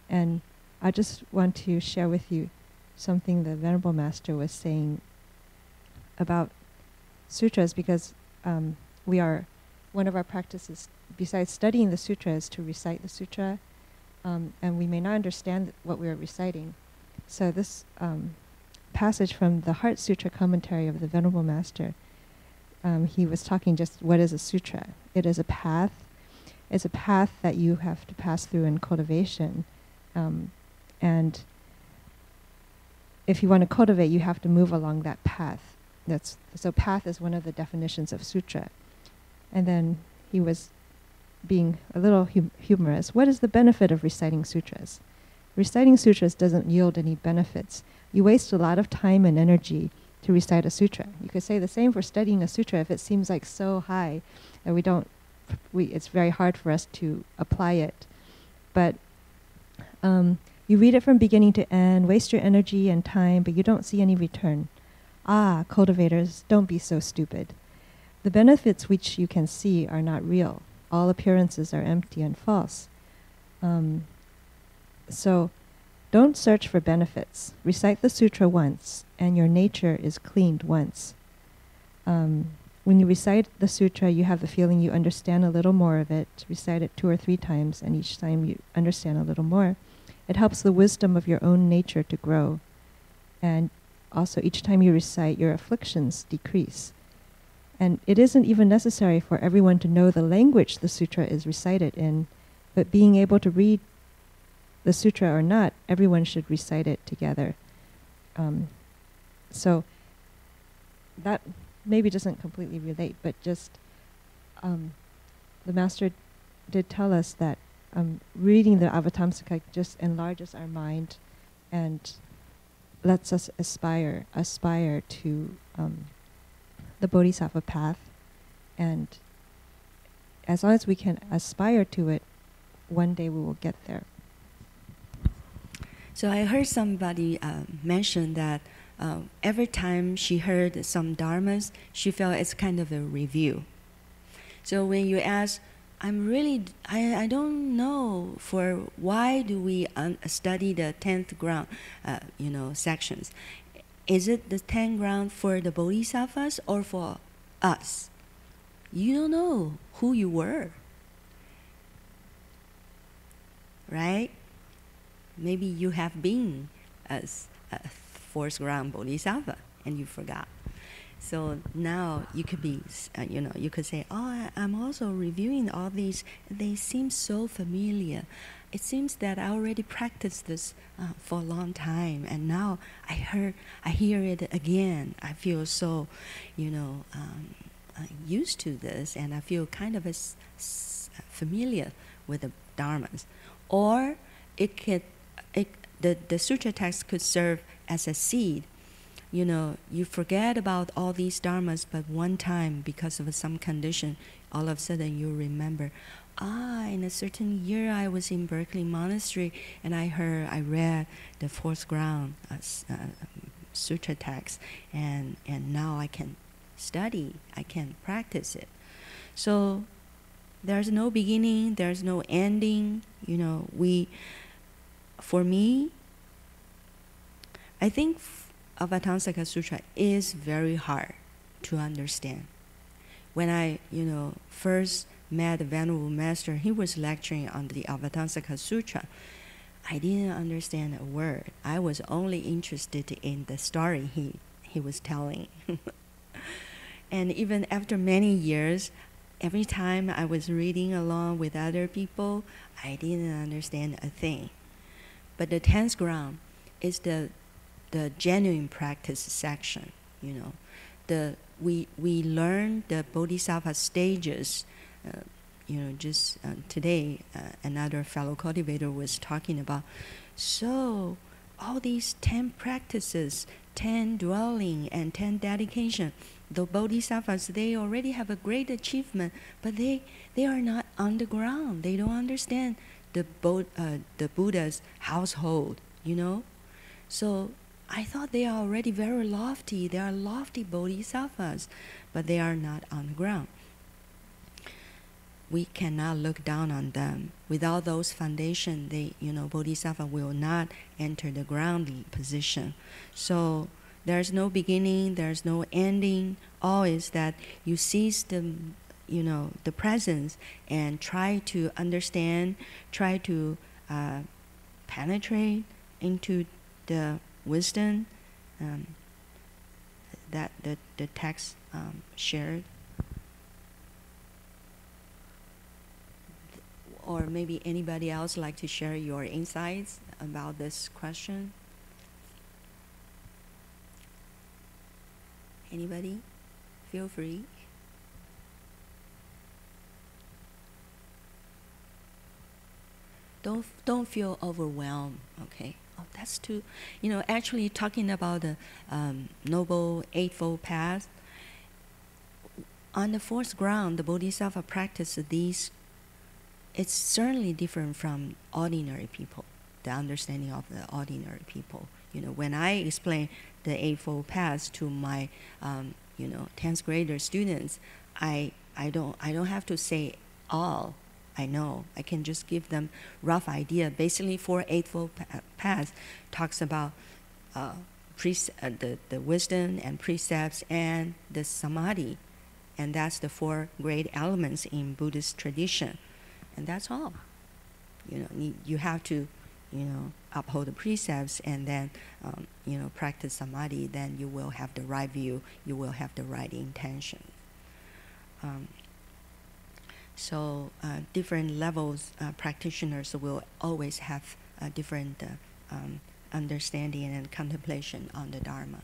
And I just want to share with you something the Venerable Master was saying about sutras, because one of our practices, besides studying the sutras, to recite the sutra, and we may not understand what we are reciting. So this passage from the Heart Sutra commentary of the Venerable Master, he was talking just what is a sutra. It is a path. It's a path that you have to pass through in cultivation. And if you want to cultivate, you have to move along that path. So path is one of the definitions of sutra. And then he was being a little humorous. What is the benefit of reciting sutras? Reciting sutras doesn't yield any benefits. You waste a lot of time and energy to recite a sutra. You could say the same for studying a sutra if it seems like so high that it's very hard for us to apply it. But you read it from beginning to end, waste your energy and time, but you don't see any return. Ah, cultivators, don't be so stupid. The benefits which you can see are not real. All appearances are empty and false. So don't search for benefits. Recite the sutra once, and your nature is cleaned once. When you recite the sutra, you have the feeling you understand a little more of it. Recite it 2 or 3 times, and each time you understand a little more. It helps the wisdom of your own nature to grow. And also, each time you recite, your afflictions decrease. And it isn't even necessary for everyone to know the language the sutra is recited in, but being able to read the sutra or not, everyone should recite it together. So that maybe doesn't completely relate, but just the Master did tell us that reading the Avatamsaka just enlarges our mind and lets us aspire to the Bodhisattva path. And as long as we can aspire to it, one day we will get there. So I heard somebody mention that every time she heard some dharmas, she felt it's kind of a review. So when you ask, I don't know for why do we study the 10th ground, sections. Is it the 10th ground for the bodhisattvas or for us? You don't know who you were, right? Maybe you have been as a 4th ground bodhisattva and you forgot. So now you could be, you could say, oh, I'm also reviewing all these. They seem so familiar. It seems that I already practiced this for a long time, and now I hear it again. I feel so, used to this, and I feel kind of familiar with the dharmas. Or the sutra text could serve as a seed. You forget about all these dharmas, but one time, because of some condition, all of a sudden you remember, in a certain year I was in Berkeley Monastery and I read the fourth ground sutra text, and now I can study, I can practice it. So there's no beginning, there's no ending. For me, I think Avatamsaka Sutra is very hard to understand. When I, first met the Venerable Master, he was lecturing on the Avatamsaka Sutra. I didn't understand a word. I was only interested in the story he was telling. And even after many years, every time I was reading along with other people, I didn't understand a thing. But the 10th ground is the genuine practice section. We learn the Bodhisattva stages. Today, another fellow cultivator was talking about. So, all these 10 practices, 10 dwelling, and 10 dedication. The Bodhisattvas, they already have a great achievement, but they are not on the ground. They don't understand the Buddha's household, So I thought they are already very lofty. They are lofty Bodhisattvas, but they are not on the ground. We cannot look down on them. Without those foundations, Bodhisattva will not enter the ground position. So there's no beginning, there's no ending. Always that you seize the presence and try to understand, try to penetrate into the wisdom that the text shared. Or maybe anybody else like to share your insights about this question? Anybody? Feel free. Don't feel overwhelmed, okay? Oh, that's too, actually talking about the Noble Eightfold Path, on the fourth ground, the Bodhisattva practice these. It's certainly different from ordinary people, the understanding of the ordinary people. When I explain the Eightfold Path to my, 10th grader students, I don't have to say all I know. I can just give them rough idea. Basically, Four Eightfold Path talks about the wisdom and precepts and the Samadhi, and that's the four great elements in Buddhist tradition. And that's all. You have to, uphold the precepts and then, practice Samadhi. Then you will have the right view. You will have the right intention. So different levels, practitioners will always have a different understanding and contemplation on the Dharma.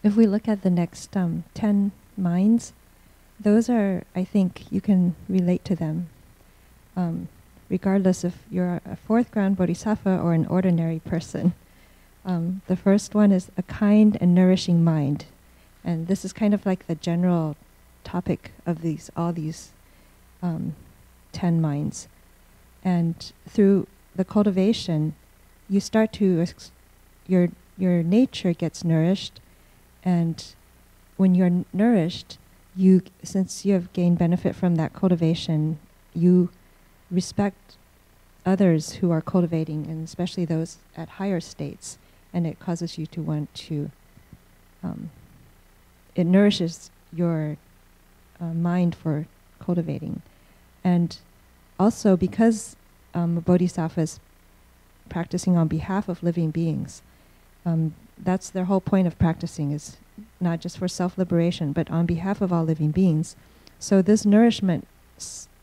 If we look at the next 10 minds, those are, I think, you can relate to them. Regardless if you're a fourth ground bodhisattva or an ordinary person. The first one is a kind and nourishing mind. And this is kind of like the general topic of all these 10 minds. And through the cultivation, you start to, your nature gets nourished. And when you're nourished, since you have gained benefit from that cultivation, you respect others who are cultivating, and especially those at higher states. And it causes you to want to, it nourishes your mind for cultivating. And also because a bodhisattva is practicing on behalf of living beings, that's their whole point of practicing, is not just for self-liberation, but on behalf of all living beings. So this nourishment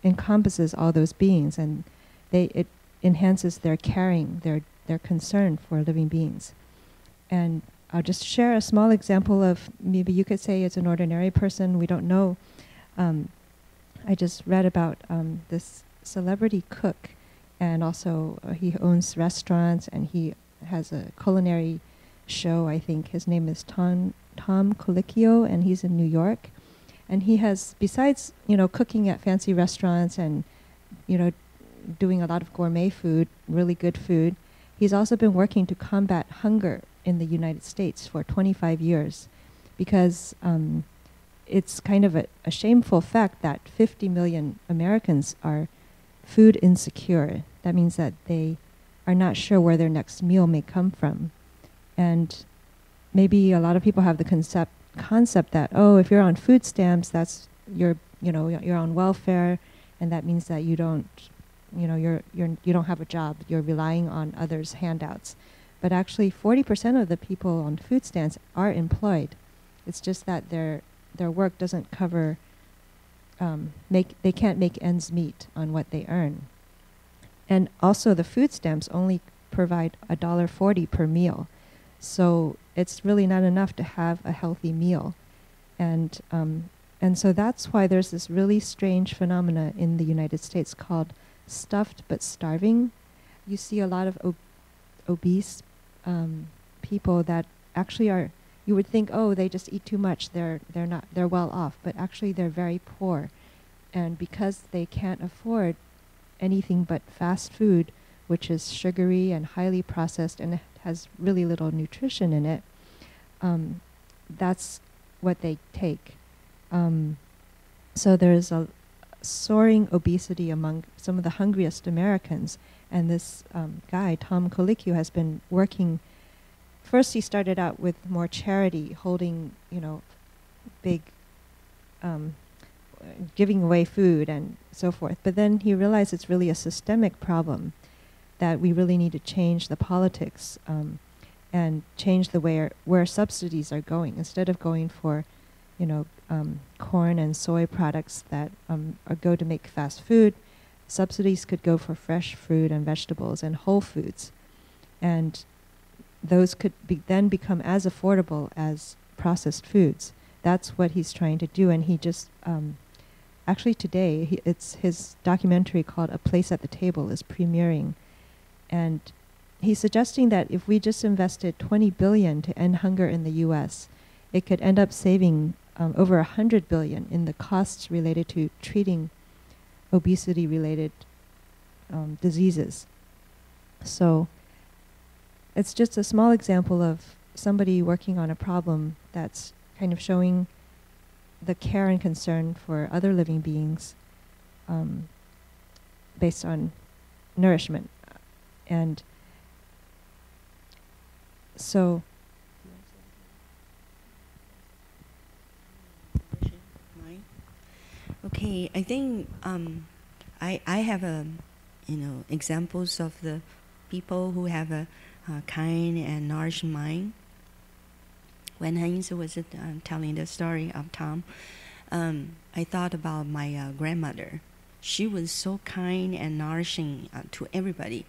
encompasses all those beings, and it enhances their caring, their concern for living beings. And I'll just share a small example of, maybe you could say it's an ordinary person, we don't know. I just read about this celebrity cook, and also he owns restaurants, and he has a culinary show, I think. His name is Tom Colicchio, and he's in New York. And he has, besides, cooking at fancy restaurants and, doing a lot of gourmet food, really good food, he's also been working to combat hunger in the United States for 25 years because it's kind of a shameful fact that 50 million Americans are food insecure. That means that they are not sure where their next meal may come from. And maybe a lot of people have the concept that, oh, if you're on food stamps, that's you're on welfare, and that means that you don't have a job. You're relying on others' handouts. But actually, 40% of the people on food stamps are employed. It's just that their work doesn't cover. They can't make ends meet on what they earn. And also, the food stamps only provide $1.40 per meal. So it's really not enough to have a healthy meal. And so that's why there's this really strange phenomena in the United States called stuffed but starving. You see a lot of obese people that actually are, you would think, oh, they just eat too much, they're well off, but actually they're very poor. And because they can't afford anything but fast food, which is sugary and highly processed and has really little nutrition in it, that's what they take. So there's a soaring obesity among some of the hungriest Americans. And this guy, Tom Colicchio, has been working. First, he started out with more charity, holding, big, giving away food and so forth. But then he realized it's really a systemic problem, that we really need to change the politics and change the way where subsidies are going. Instead of going for, corn and soy products that go to make fast food, subsidies could go for fresh fruit and vegetables and whole foods. And those could then become as affordable as processed foods. That's what he's trying to do. And he just, actually today, it's his documentary called A Place at the Table is premiering. And he's suggesting that if we just invested $20 billion to end hunger in the U.S., it could end up saving over $100 billion in the costs related to treating obesity-related diseases. So it's just a small example of somebody working on a problem that's kind of showing the care and concern for other living beings based on nourishment. And so okay, I think I have examples of the people who have a kind and nourished mind. When Heinz was telling the story of Tom, I thought about my grandmother. She was so kind and nourishing to everybody.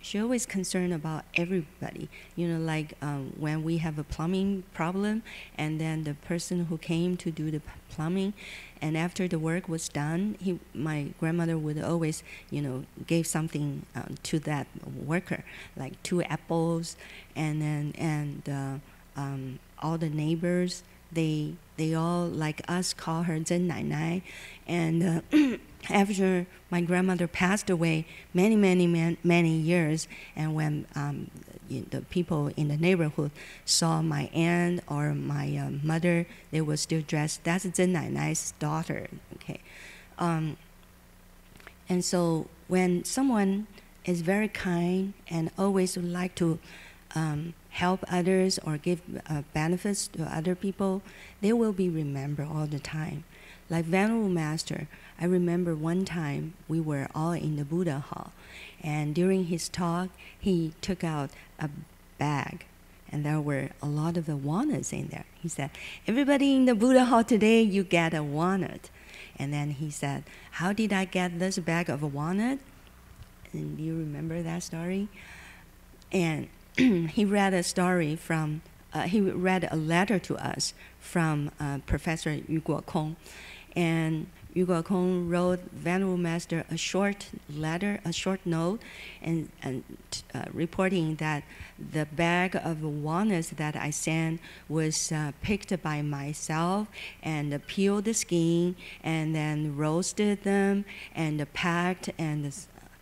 She always concerned about everybody. Like when we have a plumbing problem, and then the person who came to do the plumbing, and after the work was done, my grandmother would always, give something to that worker, like 2 apples, and then all the neighbors, they all, like us, call her Zhen Nai Nai, and after my grandmother passed away many years, and when the people in the neighborhood saw my aunt or my mother, they were still dressed. That's Zhen Nai Nai's daughter. Okay, and so when someone is very kind and always would like to help others or give benefits to other people, they will be remembered all the time. Like Venerable Master, I remember one time we were all in the Buddha hall, and during his talk, he took out a bag, and there were a lot of the walnuts in there. He said, "Everybody in the Buddha hall today, you get a walnut." And then he said, "How did I get this bag of a walnut?" And do you remember that story? And he read a story from, he read a letter to us from Professor Yu Guokong. And Yu Kong wrote Venerable Master a short letter, a short note, and reporting that the bag of walnuts that I sent was picked by myself and peeled the skin and then roasted them and packed, and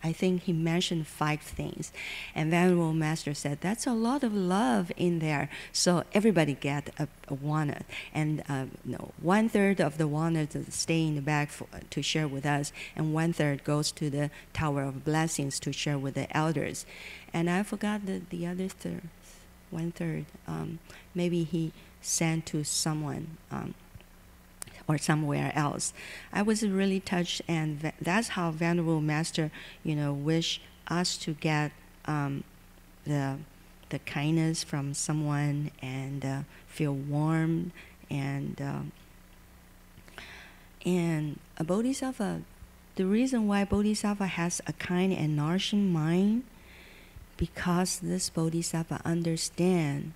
I think he mentioned 5 things. And Venerable Master said, that's a lot of love in there. So everybody get a walnut. And 1/3 of the walnuts stay in the bag to share with us, and 1/3 goes to the Tower of Blessings to share with the elders. And I forgot the other 1/3. Maybe he sent to someone. Or somewhere else. I was really touched, and that's how Venerable Master, wish us to get the kindness from someone and feel warm and a Bodhisattva. The reason why Bodhisattva has a kind and nourishing mind, because this Bodhisattva understand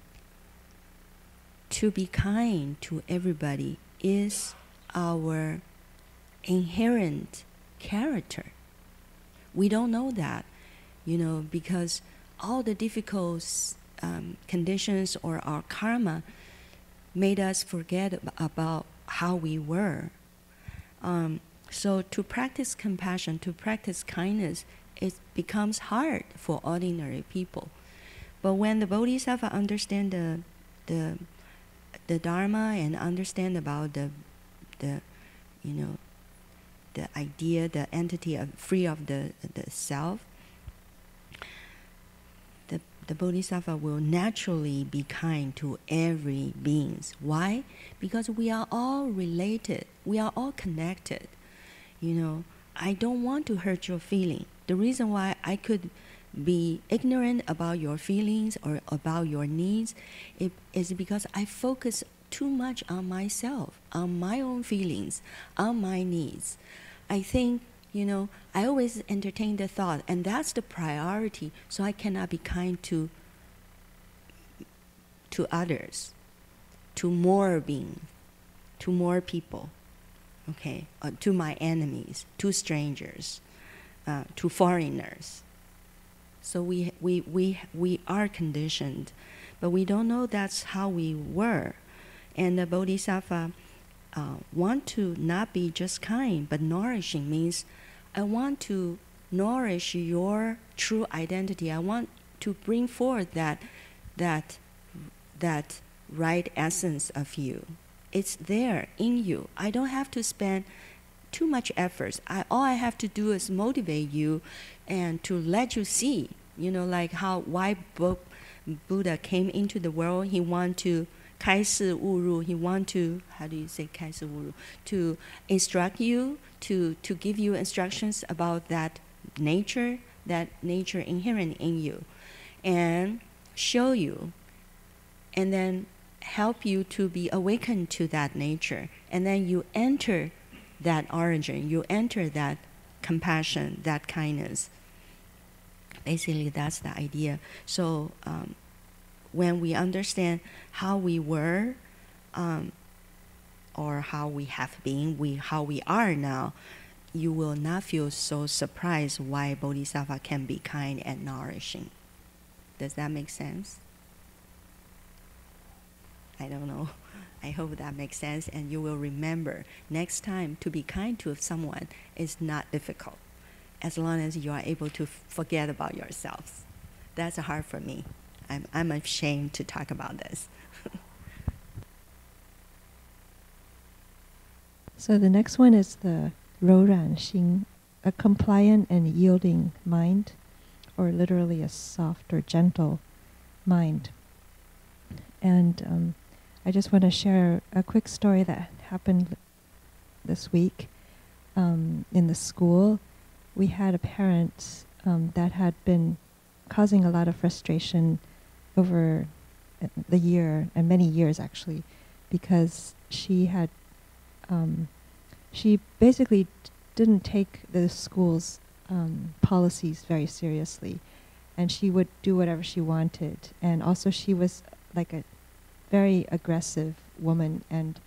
to be kind to everybody is our inherent character. We don't know that, because all the difficult conditions or our karma made us forget about how we were. So to practice compassion, to practice kindness, it becomes hard for ordinary people. But when the Bodhisattva understand the Dharma and understand about the idea, the entity of free of the self, the Bodhisattva will naturally be kind to every beings. Why? Because we are all related. We are all connected. I don't want to hurt your feeling. The reason why I could be ignorant about your feelings or about your needs is because I focus too much on myself, on my own feelings, on my needs. I think, I always entertain the thought, and that's the priority, so I cannot be kind to others, to more beings, to more people, okay, to my enemies, to strangers, to foreigners. So we are conditioned, but we don't know that's how we were. And the Bodhisattva want to not be just kind, but nourishing means I want to nourish your true identity. I want to bring forth that right essence of you. It's there in you. I don't have to spend too much effort. All I have to do is motivate you and to let you see, like why Buddha came into the world. He want to 开示悟入, he want to, how do you say 开示悟入? To instruct you, to give you instructions about that nature inherent in you, and show you, and then help you to be awakened to that nature. And then you enter that origin, you enter that compassion, that kindness. Basically, that's the idea. So, when we understand how we were, or how we have been, how we are now, you will not feel so surprised why Bodhisattva can be kind and nourishing. Does that make sense? I don't know. I hope that makes sense, and you will remember next time to be kind to someone is not difficult, as long as you are able to forget about yourselves. That's hard for me. I'm ashamed to talk about this. So the next one is the 柔软心, a compliant and yielding mind, or literally a soft or gentle mind. And I just want to share a quick story that happened this week in the school. We had a parent that had been causing a lot of frustration over the year, and many years actually, because she had she basically didn't take the school's policies very seriously, and she would do whatever she wanted. And also she was like a very aggressive woman, and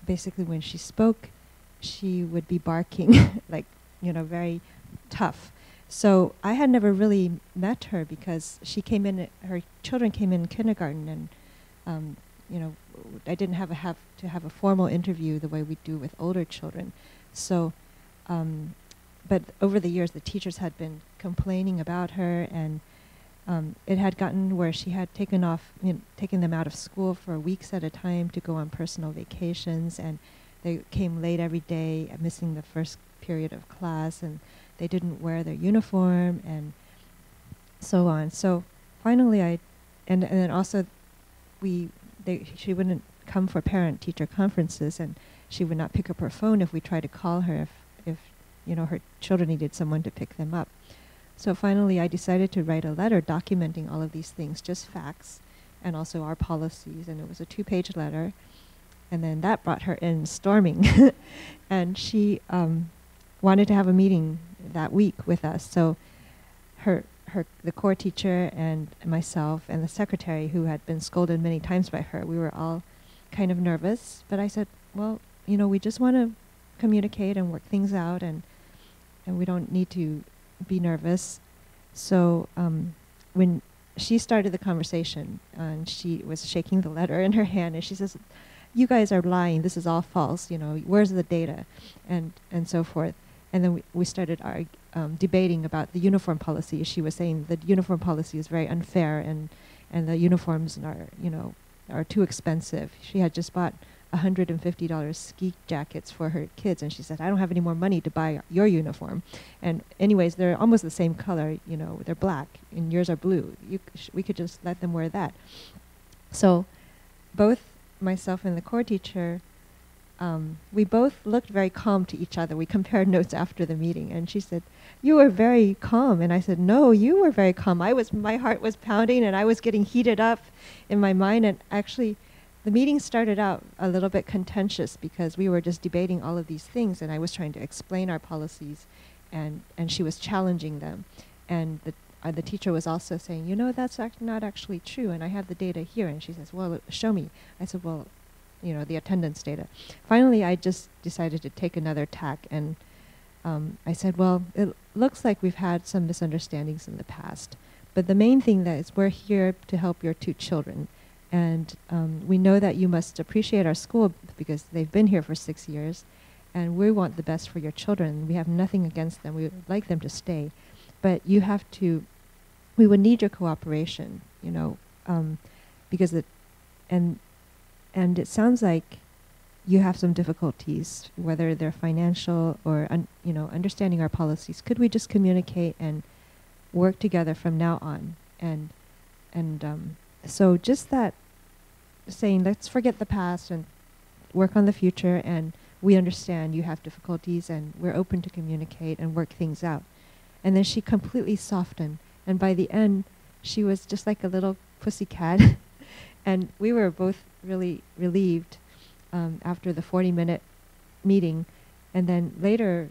basically when she spoke, she would be barking, like, very tough. So I had never really met her because she came in, her children came in kindergarten, and I didn't have to have a formal interview the way we do with older children. So, but over the years, the teachers had been complaining about her, and it had gotten where she had taken them out of school for weeks at a time to go on personal vacations, and they came late every day, missing the first period of class, and they didn't wear their uniform, and so on. So finally, and then also she wouldn't come for parent-teacher conferences, and she would not pick up her phone if we tried to call her if her children needed someone to pick them up. So finally, I decided to write a letter documenting all of these things, just facts, and also our policies. And it was a 2-page letter. And then that brought her in storming. And she wanted to have a meeting that week with us. So the core teacher and myself and the secretary, who had been scolded many times by her, we were all kind of nervous. But I said, well, we just want to communicate and work things out, and we don't need to be nervous. So when she started the conversation, and she was shaking the letter in her hand, and she says, "You guys are lying. This is all false. Where's the data?" and so forth. And then we started debating about the uniform policy. She was saying the uniform policy is very unfair, and the uniforms are too expensive. She had just bought $150 ski jackets for her kids, and she said, "I don't have any more money to buy your uniform. And anyways, they're almost the same color. They're black, and yours are blue. We could just let them wear that." So both myself and the core teacher, we both looked very calm to each other. We compared notes after the meeting, and she said, "You were very calm." And I said, "No, you were very calm. My heart was pounding, and I was getting heated up in my mind." And actually, the meeting started out a little bit contentious because we were just debating all of these things, and I was trying to explain our policies, and she was challenging them. And the teacher was also saying, "That's not actually true, and I have the data here." And she says, "Well, show me." I said, "Well, the attendance data." Finally, I just decided to take another tack, and I said, "Well, it looks like we've had some misunderstandings in the past, but the main thing that is we're here to help your 2 children. And we know that you must appreciate our school because they've been here for 6 years, and we want the best for your children. We have nothing against them. We would like them to stay. But we would need your cooperation, because and it sounds like you have some difficulties, whether they're financial or, understanding our policies. Could we just communicate and work together from now on?" So just that, saying, let's forget the past and work on the future, and we understand you have difficulties, and we're open to communicate and work things out. And then she completely softened, and by the end, she was just like a little pussycat. And we were both really relieved after the 40-minute meeting. And then later,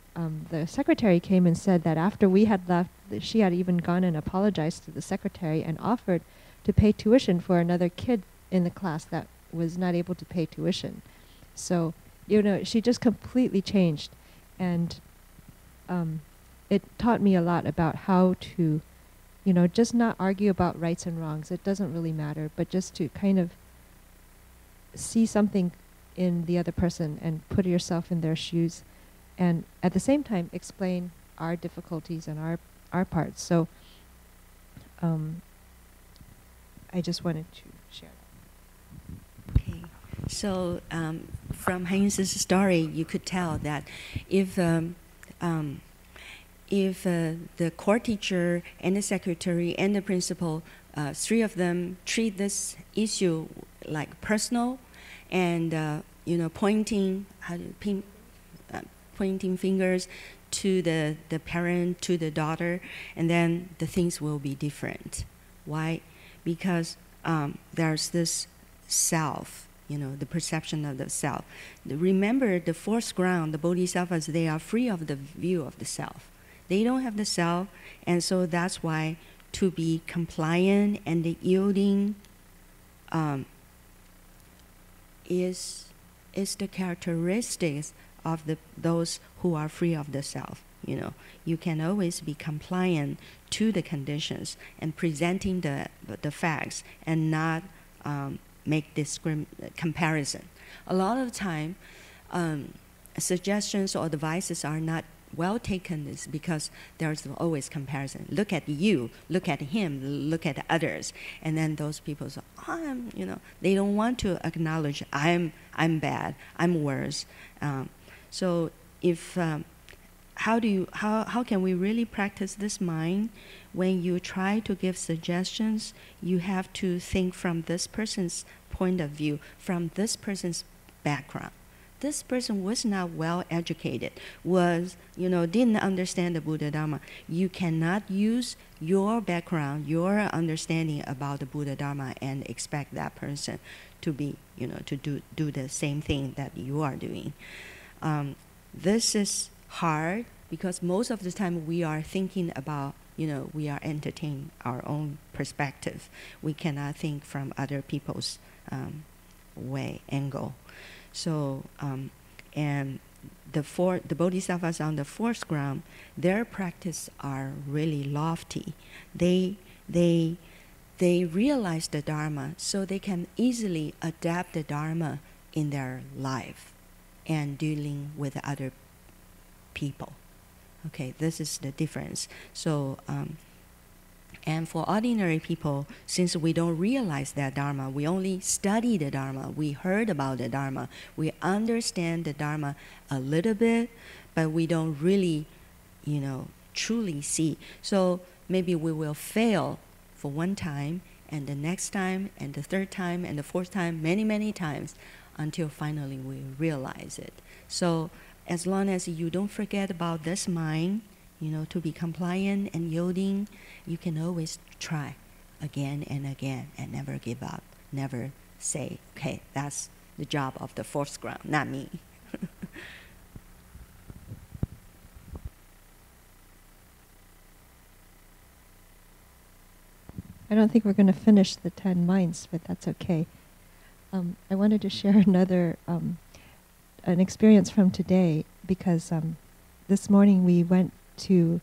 the secretary came and said that after we had left, she had even gone and apologized to the secretary and offered to pay tuition for another kid in the class that was not able to pay tuition. So, she just completely changed. And it taught me a lot about how to, just not argue about rights and wrongs. It doesn't really matter, but just to kind of see something in the other person and put yourself in their shoes, and at the same time explain our difficulties and our parts. So I just wanted to share that. Okay, so from Heinz's story, you could tell that if the core teacher and the secretary and the principal, 3 of them treat this issue like personal, and pointing fingers to the parent, to the daughter, and then the things will be different. Why? Because there's this self, the perception of the self. Remember, the 4th ground, the bodhisattvas, they are free of the view of the self. They don't have the self, and so that's why to be compliant and yielding is the characteristics of those who are free of the self. You can always be compliant to the conditions and presenting the facts and not make comparison. A lot of time, suggestions or advices are not well taken is because there's always comparison. Look at you, look at him, look at others, and then those people say, they don't want to acknowledge I'm bad, I'm worse. So if how can we really practice this mind? When you try to give suggestions, you have to think from this person's point of view, from this person's background. This person was not well educated, didn't understand the Buddha Dharma. You cannot use your background, your understanding about the Buddha Dharma and expect that person to be, to do the same thing that you are doing. This is hard because most of the time we are thinking about, we are entertaining our own perspective. We cannot think from other people's angle. So, and the bodhisattvas on the fourth ground, their practice are really lofty. They realize the Dharma, so they can easily adapt the Dharma in their life and dealing with other people. Okay, this is the difference. So, and for ordinary people, since we don't realize that Dharma, we only study the Dharma, we heard about the Dharma, we understand the Dharma a little bit, but we don't really, truly see. So maybe we will fail for one time, and the next time, and the third time, and the fourth time, many, many times, until finally we realize it. So as long as you don't forget about this mind, to be compliant and yielding, you can always try again and again and never give up. Never say, okay, that's the job of the fourth ground, not me. I don't think we're going to finish the 10 minds, but that's okay. I wanted to share another an experience from today because this morning we went to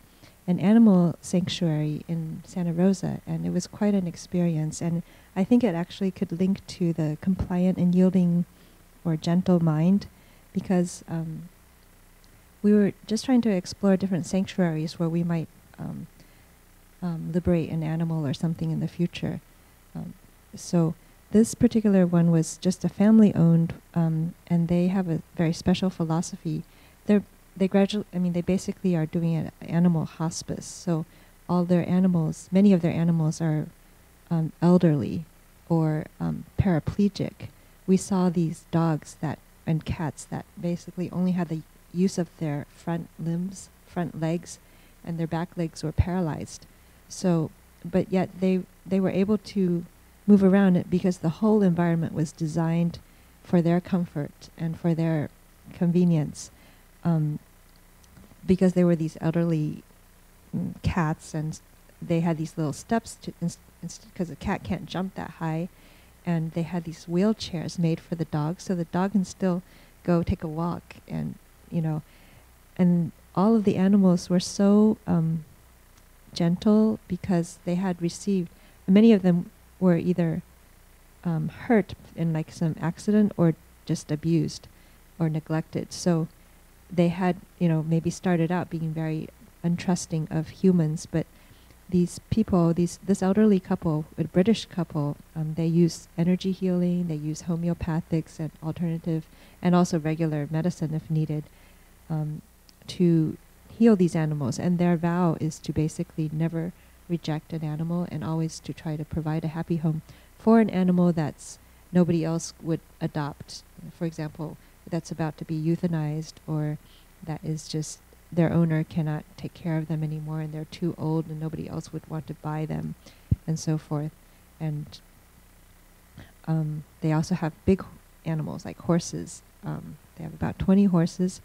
an animal sanctuary in Santa Rosa, and it was quite an experience. And I think it actually could link to the compliant and yielding or gentle mind, because we were just trying to explore different sanctuaries where we might liberate an animal or something in the future. So this particular one was just a family-owned, and they have a very special philosophy. They basically are doing an animal hospice. So all their animals, many of their animals are elderly or paraplegic. We saw these dogs and cats that basically only had the use of their front legs, and their back legs were paralyzed. So, but yet they were able to move around it because the whole environment was designed for their comfort and for their convenience. Because they were these elderly cats, and they had these little steps because a cat can't jump that high, and they had these wheelchairs made for the dog, so the dog can still go take a walk, and and all of the animals were so gentle because they had received. Many of them were either hurt in like some accident or just abused or neglected. So they had, maybe started out being very untrusting of humans, but these people, this elderly couple, a British couple, they use energy healing, they use homeopathics and alternative, and also regular medicine if needed, to heal these animals. And their vow is to basically never reject an animal and always to try to provide a happy home for an animal that's nobody else would adopt. For example, that's about to be euthanized, or that is just their owner cannot take care of them anymore and they're too old and nobody else would want to buy them, and so forth. And they also have big animals like horses. They have about 20 horses,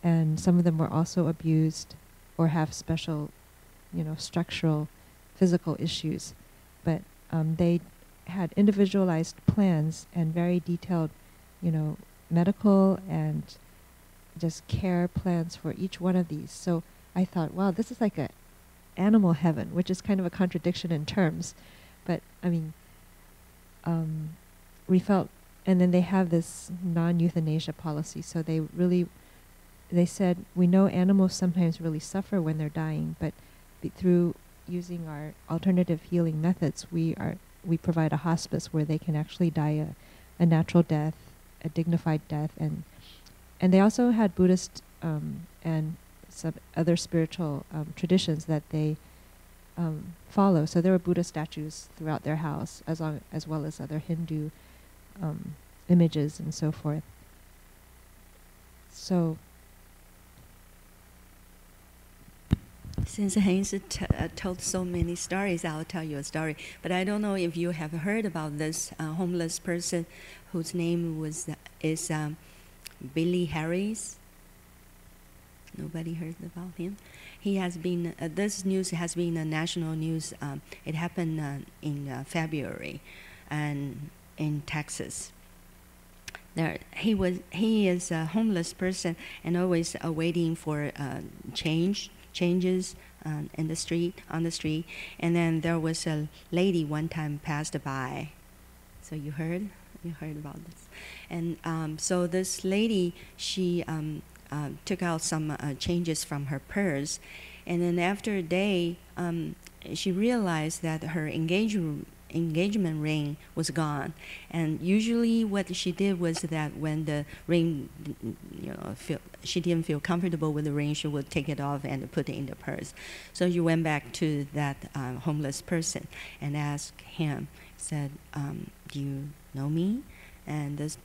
and some of them were also abused or have special, structural, physical issues. But they had individualized plans and very detailed, medical and just care plans for each one of these. So I thought, wow, this is like a animal heaven, which is kind of a contradiction in terms. But I mean, we felt, and then they have this non-euthanasia policy. So they said, we know animals sometimes really suffer when they're dying, but through using our alternative healing methods, we provide a hospice where they can actually die a natural death, a dignified death, and they also had Buddhist and some other spiritual traditions that they follow. So there were Buddha statues throughout their house, as well as other Hindu images and so forth. So since Haynes told so many stories, I'll tell you a story. But I don't know if you have heard about this homeless person whose name is Billy Harris. Nobody heard about him. He has been. This news has been a national news. It happened in February, and in Texas. He is a homeless person and always waiting for changes on the street. And then there was a lady one time passed by. So you heard about this. And so this lady, she took out some changes from her purse. And then after a day, she realized that her engagement ring was gone. And usually what she did was that when the ring, she didn't feel comfortable with the ring, she would take it off and put it in the purse. So she went back to that homeless person and asked him, said, do you know me? And this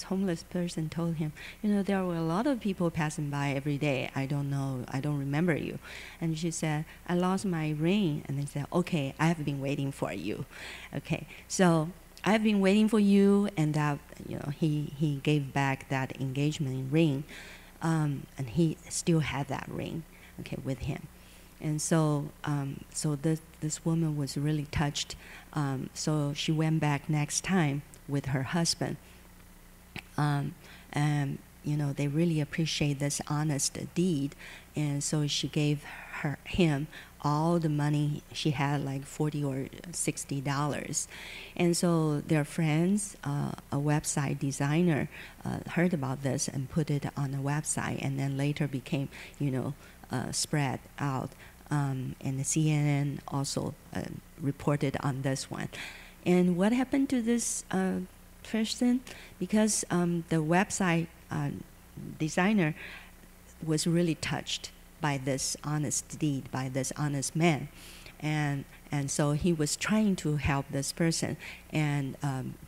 homeless person told him, there were a lot of people passing by every day. I don't know, I don't remember you. And she said, I lost my ring. And they said, okay, I have been waiting for you. Okay, so I've been waiting for you, and that, he gave back that engagement ring, and he still had that ring, okay, with him. And so, this woman was really touched. So she went back next time with her husband, and they really appreciate this honest deed, and so she gave him all the money she had, like $40 or $60, and so their friends, a website designer, heard about this and put it on a website, and then later became, spread out, and the CNN also reported on this one. And what happened to this person? Because the website designer was really touched by this honest deed, by this honest man. And so he was trying to help this person and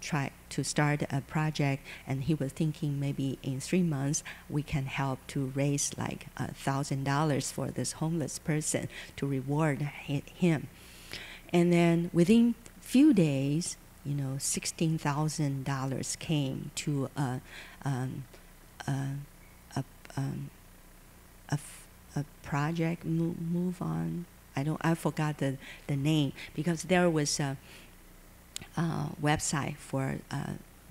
try to start a project. And he was thinking maybe in 3 months we can help to raise like $1,000 for this homeless person to reward him. And then within few days, $16,000 came to a project. Move on. I forgot the name, because there was a website for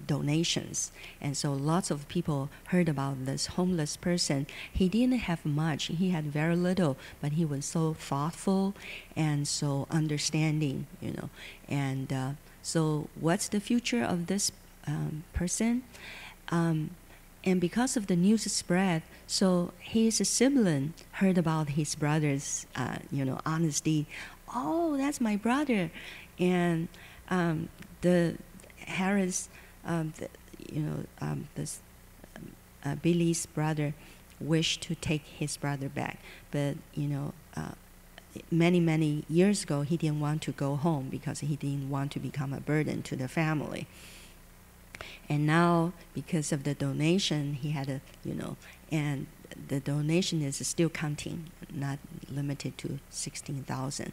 donations, and so lots of people heard about this homeless person. He didn't have much; he had very little, but he was so thoughtful and so understanding, And so, what's the future of this person? And because of the news spread, so his sibling heard about his brother's, honesty. Oh, that's my brother, and the Harris, this Billy's brother, wished to take his brother back, but many years ago he didn't want to go home because he didn't want to become a burden to the family. And now, because of the donation, he had and the donation is still counting, not limited to 16,000.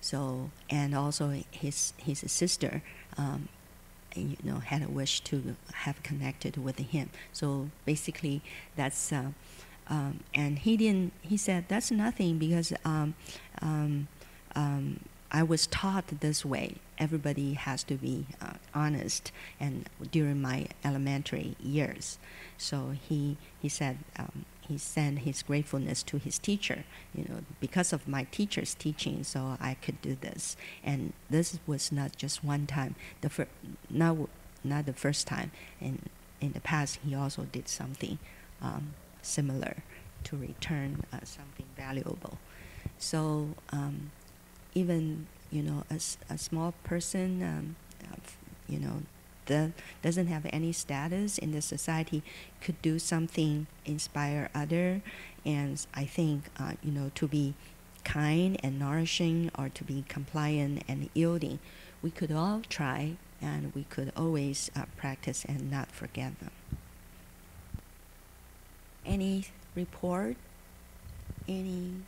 So, and also his sister, had a wish to have connected with him. So basically, that's and he said that's nothing, because I was taught this way. Everybody has to be honest. And during my elementary years, so he said he sent his gratefulness to his teacher. Because of my teacher's teaching, so I could do this. And this was not just one time. Not the first time. And in the past, he also did something similar to return something valuable. So even a small person, that doesn't have any status in the society, could do something, inspire other, and I think to be kind and nourishing, or to be compliant and yielding, we could all try, and we could always practice and not forget them. Any report? Any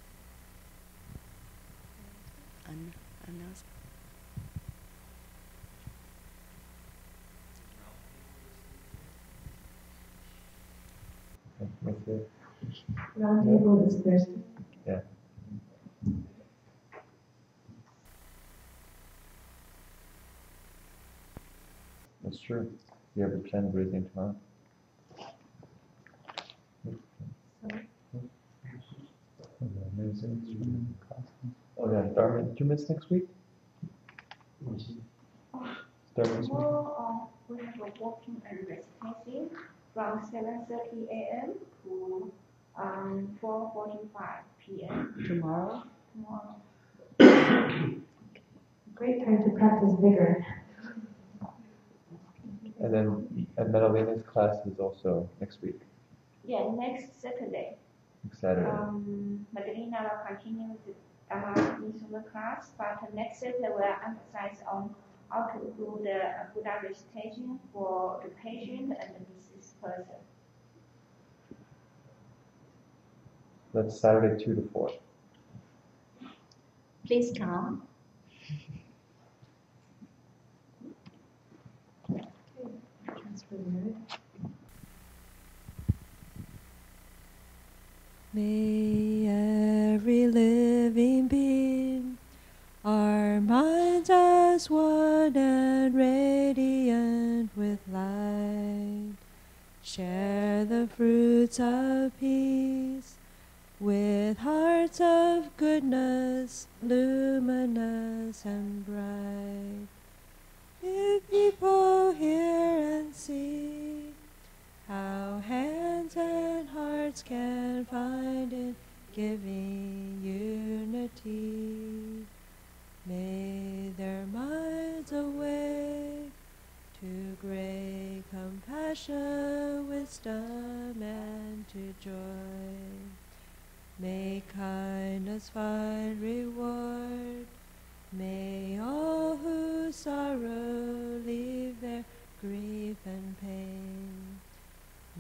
announcement? Roundtable is Thursday. Yeah. That's true. You have a plan breathing tomorrow. Oh yeah, Dharma 2 minutes next week? Dharma this week? Tomorrow we have a walking and recitation from 7:30 a.m. to 4:45 p.m. Tomorrow. Tomorrow. Great time to practice vigor. And then Madalena's class is also next week. Yeah, next Saturday. Next Saturday. Madalena will continue the Dharma Sutta class, but next Saturday we'll emphasize on how to do the Buddha recitation for the patient and the deceased person. That's Saturday 2 to 4. Please come. May every living being, our minds as one and radiant with light, share the fruits of peace with hearts of goodness, luminous and bright. If people hear and see how hands and hearts can find in giving unity, may their minds awake to great compassion, wisdom, and to joy. May kindness find reward. May all who sorrow leave their grief and pain.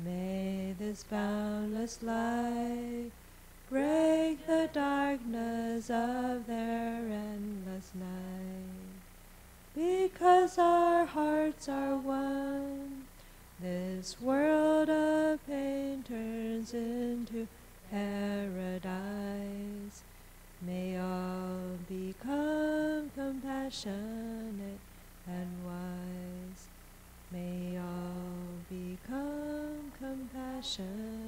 May this boundless light break the darkness of their endless night. Because our hearts are one, this world of pain turns into paradise. May all become compassionate and wise. May all become compassionate